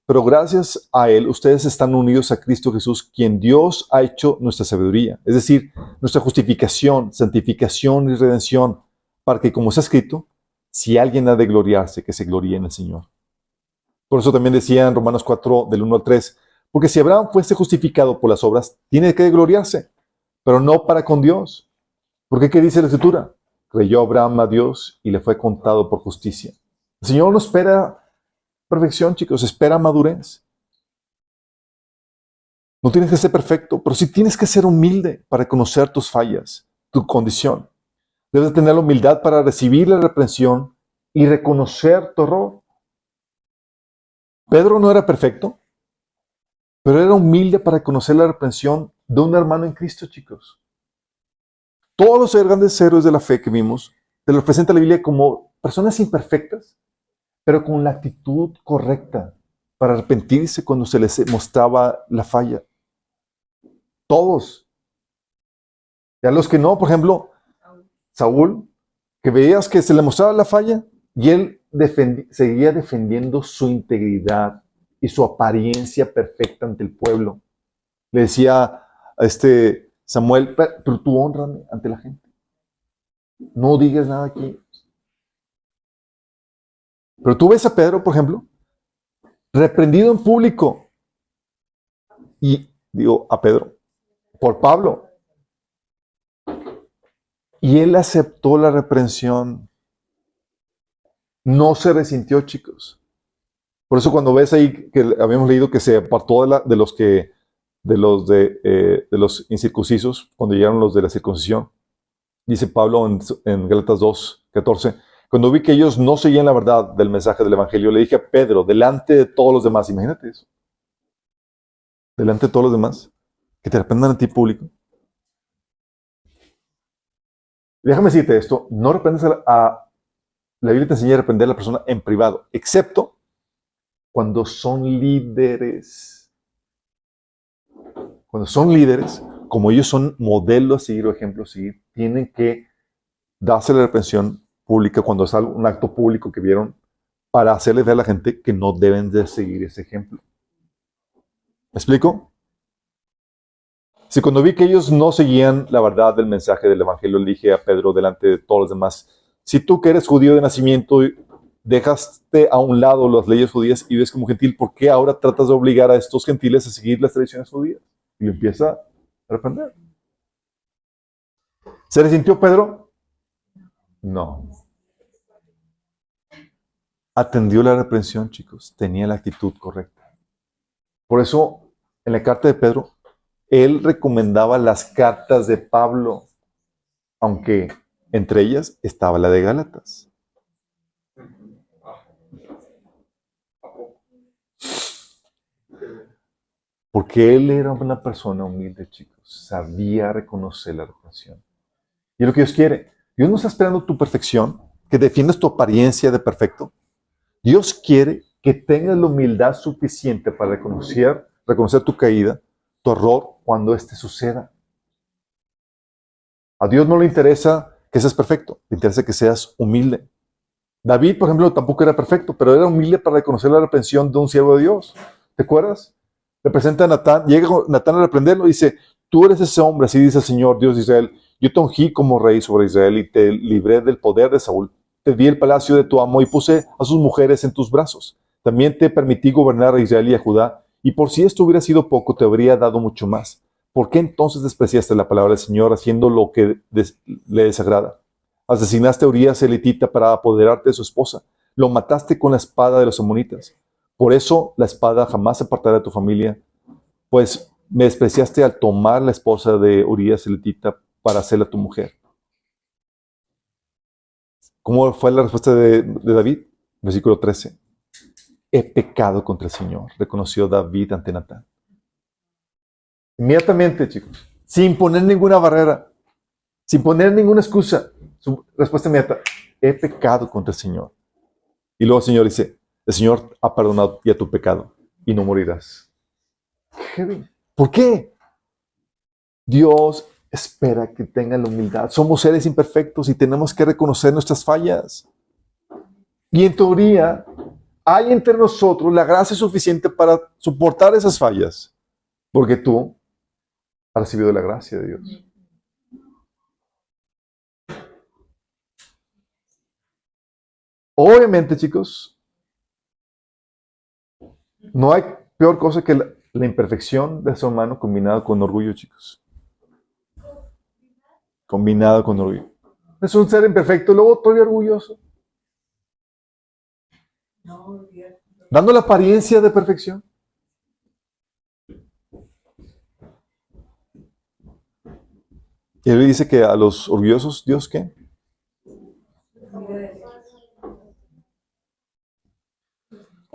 Pero gracias a Él, ustedes están unidos a Cristo Jesús, quien Dios ha hecho nuestra sabiduría. Es decir, nuestra justificación, santificación y redención, para que, como está escrito, si alguien ha de gloriarse, que se gloríe en el Señor. Por eso también decía en Romanos 4, del 1 al 3, porque si Abraham fuese justificado por las obras, tiene que gloriarse, pero no para con Dios. Porque ¿qué dice la Escritura? Creyó Abraham a Dios y le fue contado por justicia. El Señor no espera perfección, chicos, espera madurez. No tienes que ser perfecto, pero sí tienes que ser humilde para conocer tus fallas, tu condición. Debes tener la humildad para recibir la reprensión y reconocer tu error. Pedro no era perfecto, pero era humilde para conocer la reprensión de un hermano en Cristo, chicos. Todos los grandes héroes de la fe que vimos, te los presenta la Biblia como personas imperfectas, pero con la actitud correcta para arrepentirse cuando se les mostraba la falla. Todos. Y a los que no, por ejemplo, Saúl, que veías que se le mostraba la falla y él seguía defendiendo su integridad y su apariencia perfecta ante el pueblo. Le decía a Samuel, pero tú honrame ante la gente. No digas nada aquí. Pero tú ves a Pedro, por ejemplo, reprendido en público. Y digo, a Pedro, por Pablo. Y él aceptó la reprensión. No se resintió, chicos. Por eso cuando ves ahí que habíamos leído que se apartó de los incircuncisos, cuando llegaron los de la circuncisión, dice Pablo en Gálatas 2:14, cuando vi que ellos no seguían la verdad del mensaje del Evangelio, le dije a Pedro, delante de todos los demás, imagínate eso, delante de todos los demás, que te reprendan a ti público. Déjame decirte esto, no reprendas la Biblia te enseña a reprender a la persona en privado, excepto cuando son líderes. Cuando son líderes, como ellos son modelo a seguir o ejemplo a seguir, tienen que darse la reprensión pública cuando es un acto público que vieron para hacerle ver a la gente que no deben de seguir ese ejemplo. ¿Me explico? Si cuando vi que ellos no seguían la verdad del mensaje del evangelio, le dije a Pedro delante de todos los demás, si tú que eres judío de nacimiento dejaste a un lado las leyes judías y ves como gentil, ¿por qué ahora tratas de obligar a estos gentiles a seguir las tradiciones judías? Y le empieza a reprender. ¿Se resintió Pedro? No. Atendió la reprensión, chicos. Tenía la actitud correcta. Por eso, en la carta de Pedro, él recomendaba las cartas de Pablo, aunque entre ellas estaba la de Gálatas. Porque él era una persona humilde, chicos. Sabía reconocer la reprensión. Y es lo que Dios quiere. Dios no está esperando tu perfección, que defiendas tu apariencia de perfecto. Dios quiere que tengas la humildad suficiente para reconocer tu caída, tu error, cuando éste suceda. A Dios no le interesa que seas perfecto, le interesa que seas humilde. David, por ejemplo, tampoco era perfecto, pero era humilde para reconocer la reprensión de un siervo de Dios. ¿Te acuerdas? Le presenta a Natán, llega Natán a reprenderlo y dice, tú eres ese hombre, así dice el Señor, Dios de Israel. Yo te ungí como rey sobre Israel y te libré del poder de Saúl. Te di el palacio de tu amo y puse a sus mujeres en tus brazos. También te permití gobernar a Israel y a Judá. Y por si esto hubiera sido poco, te habría dado mucho más. ¿Por qué entonces despreciaste la palabra del Señor haciendo lo que le desagrada? Asesinaste a Urías elitita para apoderarte de su esposa. Lo mataste con la espada de los amonitas. Por eso la espada jamás se apartará de tu familia, pues me despreciaste al tomar la esposa de Urías elitita para hacerla tu mujer. ¿Cómo fue la respuesta de David? Versículo 13. He pecado contra el Señor, reconoció David ante Natán. Inmediatamente, chicos, sin poner ninguna barrera, sin poner ninguna excusa, su respuesta inmediata, he pecado contra el Señor. Y luego el Señor dice, el Señor ha perdonado ya tu pecado y no morirás. ¿Por qué? Dios espera que tengan la humildad. Somos seres imperfectos y tenemos que reconocer nuestras fallas. Y en teoría, hay entre nosotros la gracia suficiente para soportar esas fallas. Porque tú has recibido la gracia de Dios. Obviamente, chicos, no hay peor cosa que la imperfección del ser humano combinada con orgullo, chicos. Combinado con orgullo. Es un ser imperfecto y luego todavía orgulloso. Dando la apariencia de perfección. Y él dice que a los orgullosos, ¿Dios qué?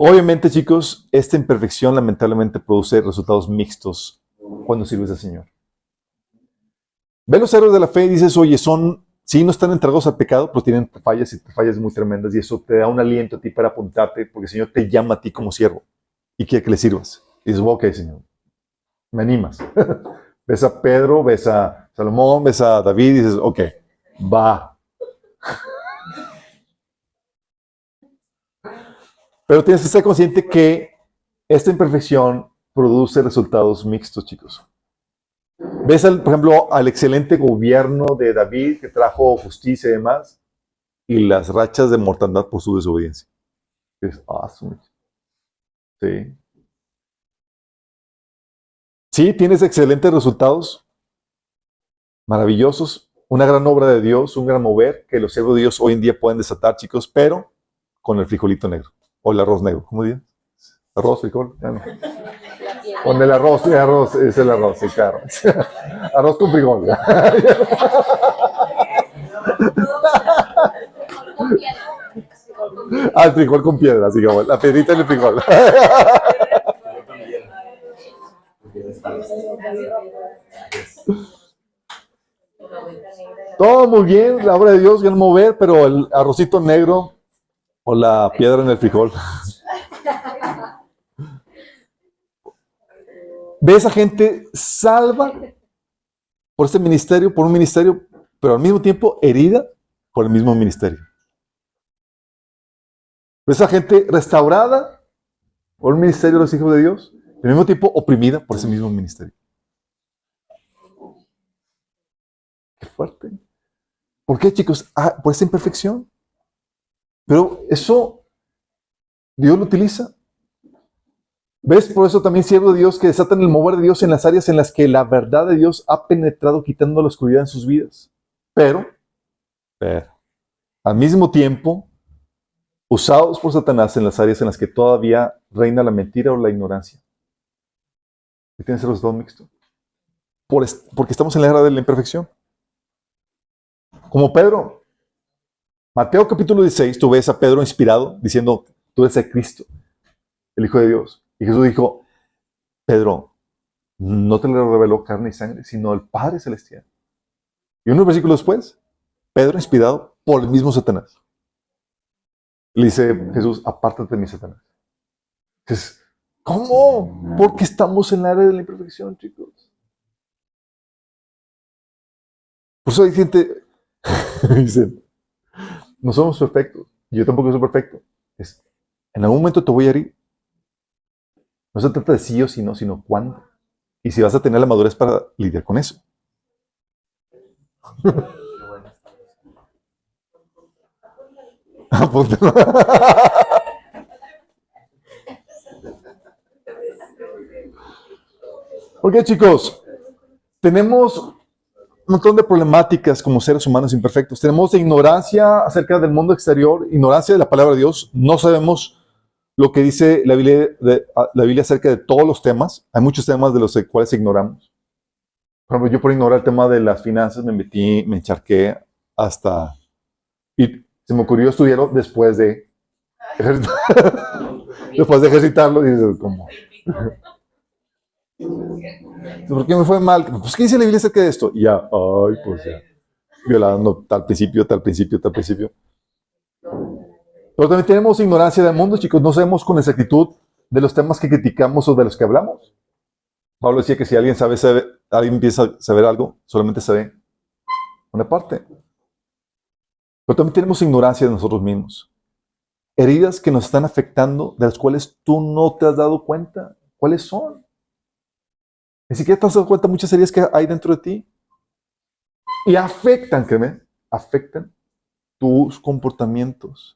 Obviamente, chicos, esta imperfección lamentablemente produce resultados mixtos cuando sirves al Señor. Ve los héroes de la fe y dices, oye, sí, no están entregados al pecado, pero tienen fallas y fallas muy tremendas y eso te da un aliento a ti para apuntarte porque el Señor te llama a ti como siervo y quiere que le sirvas. Y dices, ok, Señor, me animas. Ves a Pedro, ves a Salomón, ves a David y dices, ok, va. Pero tienes que estar consciente que esta imperfección produce resultados mixtos, chicos. Ves, por ejemplo, al excelente gobierno de David que trajo justicia y demás, y las rachas de mortandad por su desobediencia. Es awesome. Sí. Sí, tienes excelentes resultados, maravillosos, una gran obra de Dios, un gran mover que los siervos de Dios hoy en día pueden desatar, chicos, pero con el frijolito negro, o el arroz negro, ¿cómo dirían? Arroz, frijol, ya no. Con el arroz, es el arroz, sí, claro. Arroz con frijol. El frijol con piedra, así como la piedrita en el frijol. Todo muy bien, la obra de Dios, gran mover, pero el arrocito negro o la piedra en el frijol. Ve esa gente salva por este ministerio, por un ministerio, pero al mismo tiempo herida por el mismo ministerio. Ve esa gente restaurada por un ministerio de los hijos de Dios, y al mismo tiempo oprimida por ese mismo ministerio. fuerte. ¿Por qué, chicos? Por esa imperfección. Pero eso Dios lo utiliza. ¿Ves? Por eso también siervos de Dios que desatan el mover de Dios en las áreas en las que la verdad de Dios ha penetrado quitando la oscuridad en sus vidas. Pero, al mismo tiempo, usados por Satanás en las áreas en las que todavía reina la mentira o la ignorancia. ¿Qué tiene que ser los dos mixtos? Porque estamos en la era de la imperfección. Como Pedro. Mateo capítulo 16, tú ves a Pedro inspirado diciendo, tú eres el Cristo, el Hijo de Dios. Y Jesús dijo, Pedro, no te lo reveló carne y sangre, sino el Padre Celestial. Y unos versículos después, Pedro inspirado por el mismo Satanás. Le dice Jesús, apártate de mí, Satanás. Entonces, ¿cómo? Porque estamos en la área de la imperfección, chicos. Por eso hay gente, dicen, no somos perfectos. Yo tampoco soy perfecto. En algún momento te voy a herir. No se trata de sí o sí no, sino cuándo. Y si vas a tener la madurez para lidiar con eso. Ok, chicos. Tenemos un montón de problemáticas como seres humanos imperfectos. Tenemos ignorancia acerca del mundo exterior, ignorancia de la palabra de Dios. No sabemos lo que dice la Biblia acerca de todos los temas. Hay muchos temas de los cuales ignoramos. Por ejemplo, yo por ignorar el tema de las finanzas me encharqué hasta... Y se me ocurrió estudiarlo después de ejercitarlo. Y dices, ¿cómo? ¿Por qué me fue mal? Pues, ¿qué dice la Biblia acerca de esto? Y ya, pues ya. Violando tal principio. Pero también tenemos ignorancia del mundo, chicos. No sabemos con exactitud de los temas que criticamos o de los que hablamos. Pablo decía que si alguien alguien empieza a saber algo, solamente sabe una parte. Pero también tenemos ignorancia de nosotros mismos. Heridas que nos están afectando, de las cuales tú no te has dado cuenta. ¿Cuáles son? Ni siquiera te has dado cuenta de muchas heridas que hay dentro de ti. Y afectan, créeme, afectan tus comportamientos.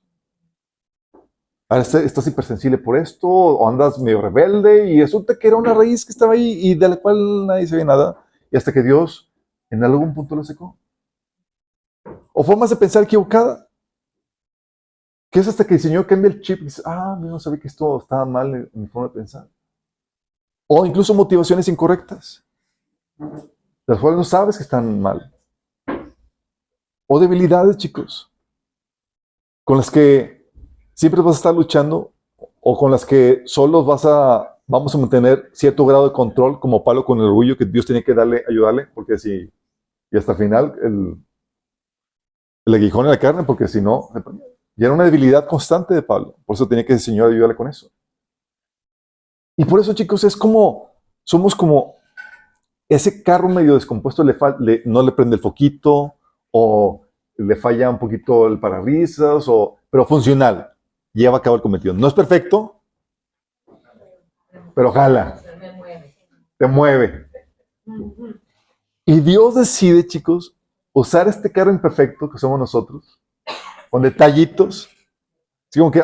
Ahora estás hipersensible por esto, o andas medio rebelde, y resulta que era una raíz que estaba ahí y de la cual nadie sabía nada. Y hasta que Dios en algún punto lo secó. O formas de pensar equivocada. Que es hasta que el Señor cambia el chip y dice, no sabía que esto estaba mal en mi forma de pensar. O incluso motivaciones incorrectas, las cuales no sabes que están mal. O debilidades, chicos, con las que siempre vas a estar luchando, o con las que solo vamos a mantener cierto grado de control, como Pablo con el orgullo, que Dios tenía que ayudarle, porque si, y hasta el final, el aguijón en la carne, porque si no, y era una debilidad constante de Pablo. Por eso tenía que el Señor ayudarle con eso. Y por eso, chicos, somos como ese carro medio descompuesto, no le prende el foquito, o le falla un poquito el parabrisas, pero funcional. Lleva a cabo el cometido. No es perfecto, pero jala. Te mueve. Y Dios decide, chicos, usar este carro imperfecto que somos nosotros, con detallitos. Así como que,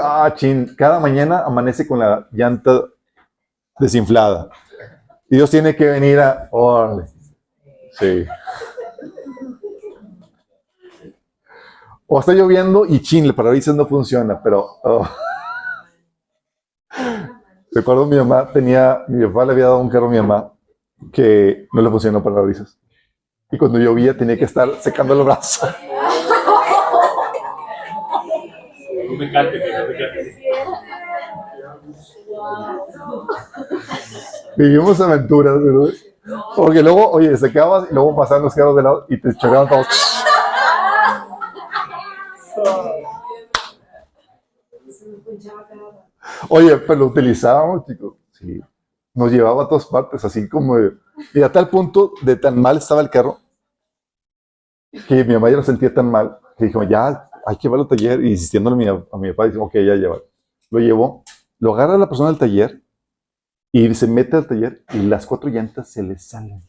cada mañana amanece con la llanta desinflada. Y Dios tiene que venir órale. Sí. O está lloviendo y el parabrisas no funciona, pero... Recuerdo mi papá le había dado un carro a mi mamá que no le funcionó parabrisas. Y cuando llovía tenía que estar secando el brazo. No me cante. Vivimos aventuras, ¿verdad? Porque luego, secabas y luego pasaban los carros de lado y te chocaban todos. Oye, pero lo utilizábamos, chicos. Sí. Nos llevaba a todas partes, así como... Y a tal punto de tan mal estaba el carro que mi mamá ya lo sentía tan mal que dijo, ya, hay que llevarlo al taller. Y insistiéndole a mi papá, dice, ok, ya lleva. Lo llevó, lo agarra la persona del taller y se mete al taller y las 4 llantas se le salen.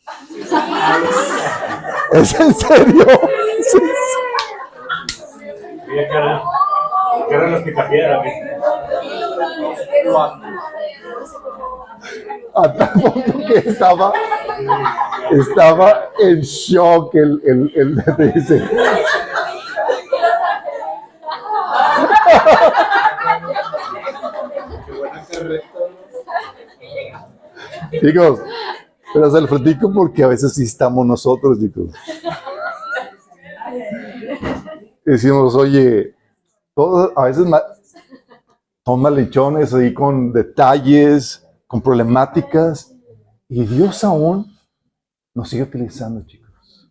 ¿Es en serio? Sí. Mira, que eran los picapiedra. A tal punto que estaba en shock el dice. Chicos, pero se lo platico porque a veces sí estamos nosotros, chicos. Decimos, oye, todos a veces son malhechones ahí con detalles, con problemáticas, y Dios aún nos sigue utilizando, chicos.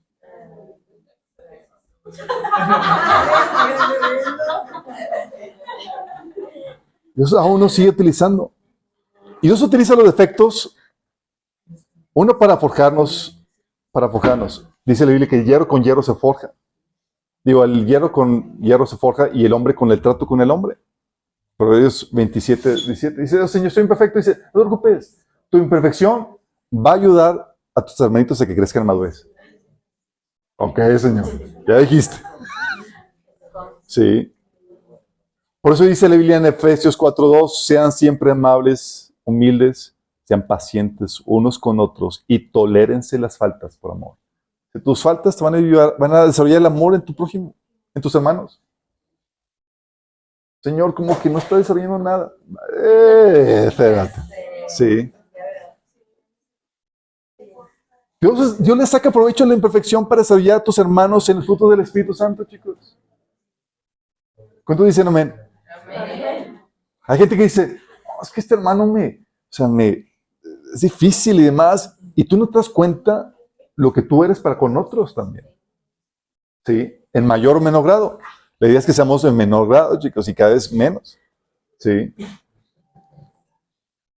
Dios aún nos sigue utilizando. Y Dios utiliza los defectos, uno para forjarnos. Dice la Biblia que el hierro con hierro se forja. Digo, el hierro con hierro se forja y el hombre con el trato con el hombre. Proverbios 27:17. Dice, oh, Señor, soy imperfecto. Dice, no te preocupes, tu imperfección va a ayudar a tus hermanitos a que crezcan en madurez. Ok, Señor, ya dijiste. Sí. Por eso dice la Biblia en Efesios 4:2, sean siempre amables, humildes, sean pacientes unos con otros y tolérense las faltas por amor. Tus faltas te van a ayudar, van a desarrollar el amor en tu prójimo, en tus hermanos. Señor, como que no está desarrollando nada. Espérate. Sí. Dios le saca provecho a la imperfección para desarrollar a tus hermanos en el fruto del Espíritu Santo, chicos. ¿Cuántos dicen amén? Amén. Hay gente que dice, oh, es que este hermano es difícil y demás, y tú no te das cuenta lo que tú eres para con otros también. ¿Sí? En mayor o menor grado. La idea es que seamos en menor grado, chicos, y cada vez menos. ¿Sí?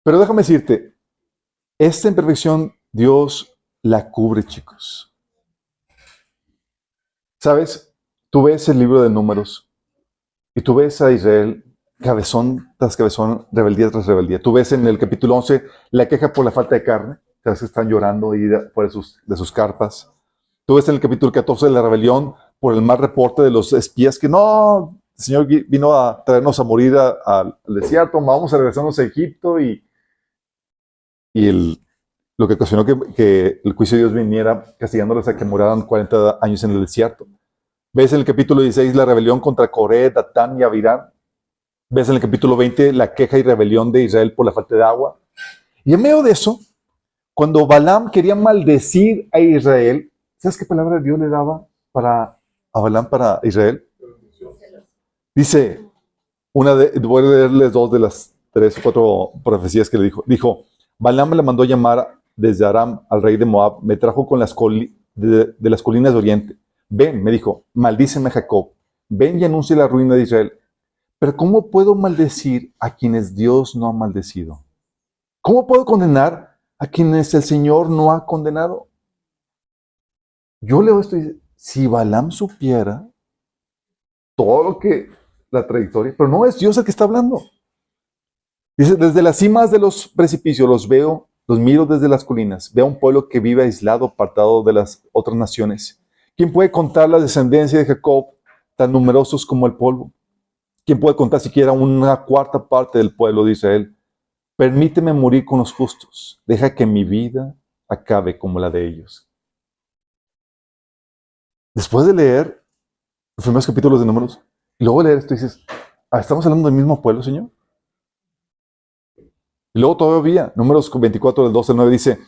Pero déjame decirte, esta imperfección Dios la cubre, chicos. ¿Sabes? Tú ves el libro de Números y tú ves a Israel cabezón tras cabezón, rebeldía tras rebeldía. Tú ves en el capítulo 11 la queja por la falta de carne. Sabes que están llorando ahí fuera de sus carpas. Tú ves en el capítulo 14 la rebelión por el mal reporte de los espías que no, el Señor vino a traernos a morir al desierto, vamos a regresarnos a Egipto y lo que ocasionó que el juicio de Dios viniera castigándoles a que murieran 40 años en el desierto. Ves en el capítulo 16 la rebelión contra Coré, Datán y Abirán. Ves en el capítulo 20 la queja y rebelión de Israel por la falta de agua. Y en medio de eso, cuando Balaam quería maldecir a Israel, ¿sabes qué palabra Dios le daba a Balaam para Israel? Dice, voy a leerles 2 de las 3 o 4 profecías que le dijo. Dijo, Balaam le mandó llamar desde Aram al rey de Moab, me trajo con de las colinas de oriente. Ven, me dijo, maldíceme a Jacob, ven y anuncia la ruina de Israel. Pero ¿cómo puedo maldecir a quienes Dios no ha maldecido? ¿Cómo puedo condenar a quienes el Señor no ha condenado? Yo leo esto y dice, si Balaam supiera todo lo que, la trayectoria, pero no es Dios el que está hablando. Dice, desde las cimas de los precipicios los veo, los miro desde las colinas, veo un pueblo que vive aislado, apartado de las otras naciones. ¿Quién puede contar la descendencia de Jacob, tan numerosos como el polvo? ¿Quién puede contar siquiera una cuarta parte del pueblo de Israel? Permíteme morir con los justos, deja que mi vida acabe como la de ellos. Después de leer los primeros capítulos de Números, y luego leer esto, dices, ¿estamos hablando del mismo pueblo, Señor? Y luego todavía, Números 24, del 12 al 9, dice,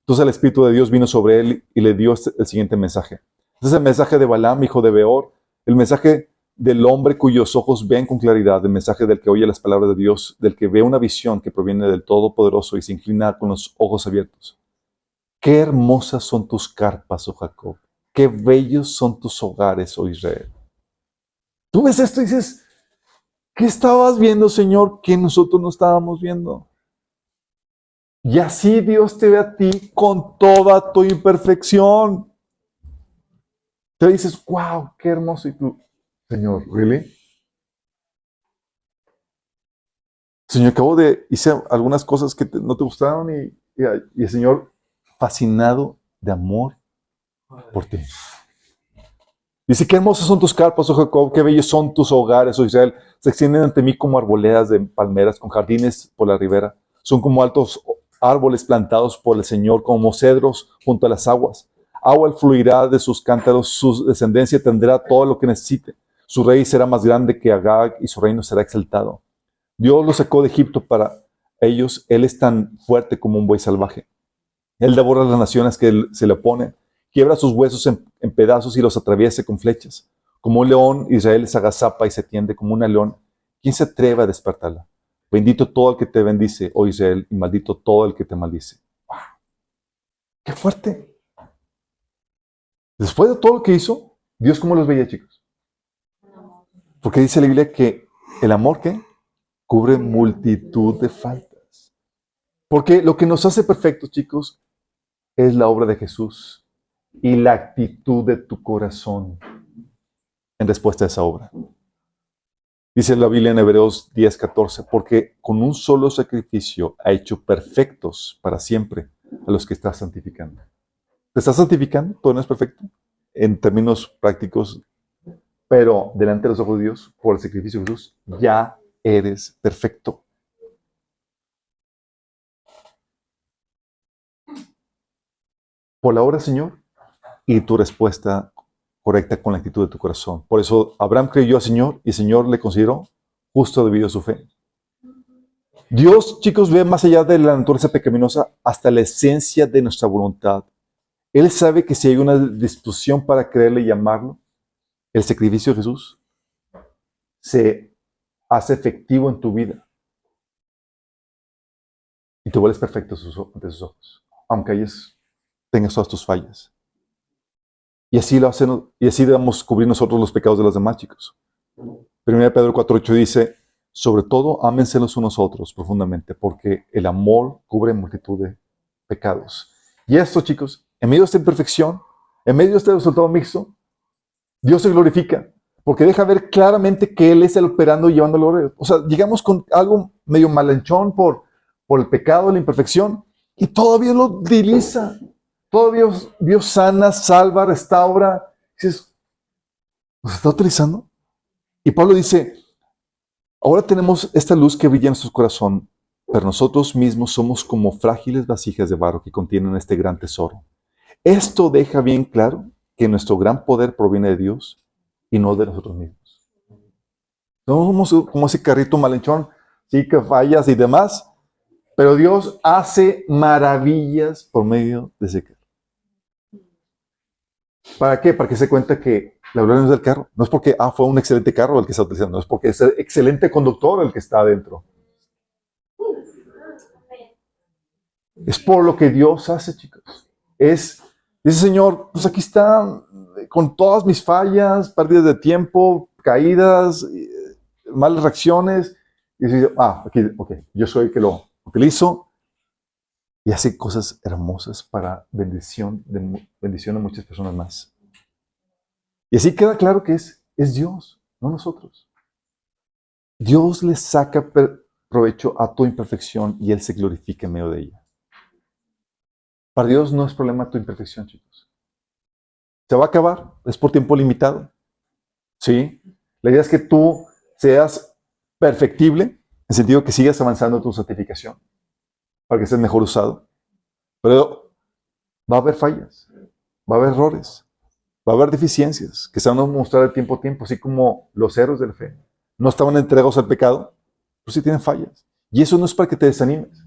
entonces el Espíritu de Dios vino sobre él y le dio el siguiente mensaje. Este es el mensaje de Balaam, hijo de Beor, el mensaje del hombre cuyos ojos ven con claridad, el mensaje del que oye las palabras de Dios, del que ve una visión que proviene del Todopoderoso y se inclina con los ojos abiertos. Qué hermosas son tus carpas, oh Jacob. Qué bellos son tus hogares, oh Israel. Tú ves esto y dices, ¿qué estabas viendo, Señor, que nosotros no estábamos viendo? Y así Dios te ve a ti con toda tu imperfección. Te dices, wow, qué hermoso. Y tú, Señor, ¿really? Señor, hice algunas cosas que no te gustaron y el Señor, fascinado de amor, por ti. Dice, qué hermosas son tus carpas, oh Jacob, qué bellos son tus hogares, oh Israel. Se extienden ante mí como arboledas de palmeras, con jardines por la ribera. Son como altos árboles plantados por el Señor, como cedros junto a las aguas. Agua fluirá de sus cántaros, su descendencia tendrá todo lo que necesite. Su rey será más grande que Agag y su reino será exaltado. Dios los sacó de Egipto para ellos. Él es tan fuerte como un buey salvaje. Él devora las naciones que se le oponen. Quiebra sus huesos en pedazos y los atraviesa con flechas. Como un león, Israel se agazapa y se tiende como una león. ¿Quién se atreve a despertarla? Bendito todo el que te bendice, oh Israel, y maldito todo el que te maldice. ¡Wow! ¡Qué fuerte! Después de todo lo que hizo, Dios, ¿cómo los veía, chicos? Porque dice la Biblia que el amor, ¿qué? Cubre multitud de faltas. Porque lo que nos hace perfectos, chicos, es la obra de Jesús y la actitud de tu corazón en respuesta a esa obra. Dice la Biblia en Hebreos 10:14, porque con un solo sacrificio ha hecho perfectos para siempre a los que está santificando. ¿Te estás santificando? Todo no es perfecto en términos prácticos, pero delante de los ojos de Dios, por el sacrificio de Jesús, ya eres perfecto. Por la obra, Señor, y tu respuesta correcta con la actitud de tu corazón. Por eso Abraham creyó al Señor y el Señor le consideró justo debido a su fe. Dios, chicos, ve más allá de la naturaleza pecaminosa hasta la esencia de nuestra voluntad. Él sabe que si hay una disposición para creerle y amarlo, el sacrificio de Jesús se hace efectivo en tu vida. Y tú vuelves perfecto ante sus ojos, aunque tengas todas tus fallas. Y así debemos cubrir nosotros los pecados de los demás, chicos. 1 Pedro 4:8 dice, sobre todo, ámense los unos a otros profundamente, porque el amor cubre multitud de pecados. Y esto, chicos, en medio de esta imperfección, en medio de este resultado mixto, Dios se glorifica, porque deja ver claramente que Él es el operando y llevándolo. O sea, llegamos con algo medio malanchón por el pecado, la imperfección, y todavía lo utiliza. Todavía Dios sana, salva, restaura. Dices, ¿nos está utilizando? Y Pablo dice, ahora tenemos esta luz que brilla en nuestro corazón, pero nosotros mismos somos como frágiles vasijas de barro que contienen este gran tesoro. Esto deja bien claro que nuestro gran poder proviene de Dios y no de nosotros mismos. No somos como ese carrito malenchón, sí, que fallas y demás, pero Dios hace maravillas por medio de ese carro. ¿Para qué? Para que se cuenta que la gloria no es del carro. No es porque fue un excelente carro el que está utilizando, no es porque es el excelente conductor el que está adentro. Es por lo que Dios hace, chicos. Dice Señor, pues aquí está, con todas mis fallas, pérdidas de tiempo, caídas, malas reacciones. Y dice, aquí, ok, yo soy el que lo utilizo y hace cosas hermosas para bendición de muchas personas más. Y así queda claro que es Dios, no nosotros. Dios le saca provecho a tu imperfección y Él se glorifica en medio de ella. Para Dios no es problema tu imperfección, chicos. Se va a acabar, es por tiempo limitado. ¿Sí? La idea es que tú seas perfectible, en el sentido que sigas avanzando en tu santificación, para que seas mejor usado. Pero va a haber fallas, va a haber errores, va a haber deficiencias que se van a mostrar de tiempo a tiempo, así como los héroes de la fe no estaban entregados al pecado, pero sí tienen fallas. Y eso no es para que te desanimes,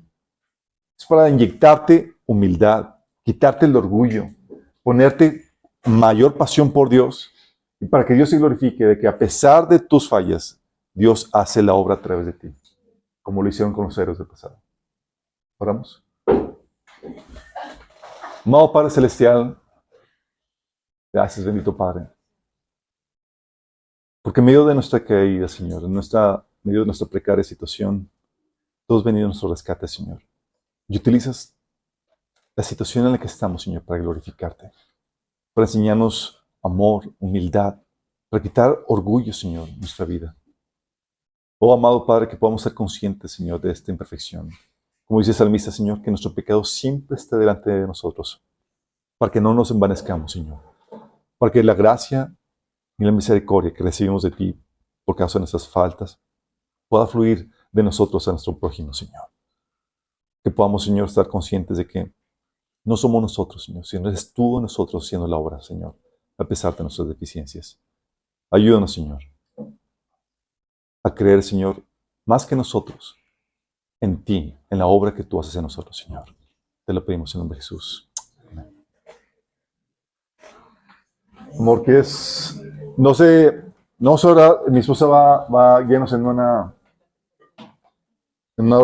es para inyectarte humildad, quitarte el orgullo, ponerte mayor pasión por Dios y para que Dios se glorifique de que a pesar de tus fallas, Dios hace la obra a través de ti, como lo hicieron con los héroes del pasado. ¿Oramos? Amado Padre Celestial, gracias, bendito Padre. Porque en medio de nuestra caída, Señor, en medio de nuestra precaria situación, tú has venido a nuestro rescate, Señor. Y utilizas la situación en la que estamos, Señor, para glorificarte, para enseñarnos amor, humildad, para quitar orgullo, Señor, en nuestra vida. Oh, amado Padre, que podamos ser conscientes, Señor, de esta imperfección. Como dice el salmista, Señor, que nuestro pecado siempre esté delante de nosotros. para que no nos envanezcamos, Señor. Para que la gracia y la misericordia que recibimos de ti por causa de nuestras faltas pueda fluir de nosotros a nuestro prójimo, Señor. Que podamos, Señor, estar conscientes de que no somos nosotros, Señor, sino eres tú en nosotros haciendo la obra, Señor, a pesar de nuestras deficiencias. Ayúdanos, Señor, a creer, Señor, más que nosotros, en ti, en la obra que tú haces en nosotros, Señor. Te lo pedimos en nombre de Jesús. Amén. Amor, que es, no sé ahora, mi esposa va a guiarnos en una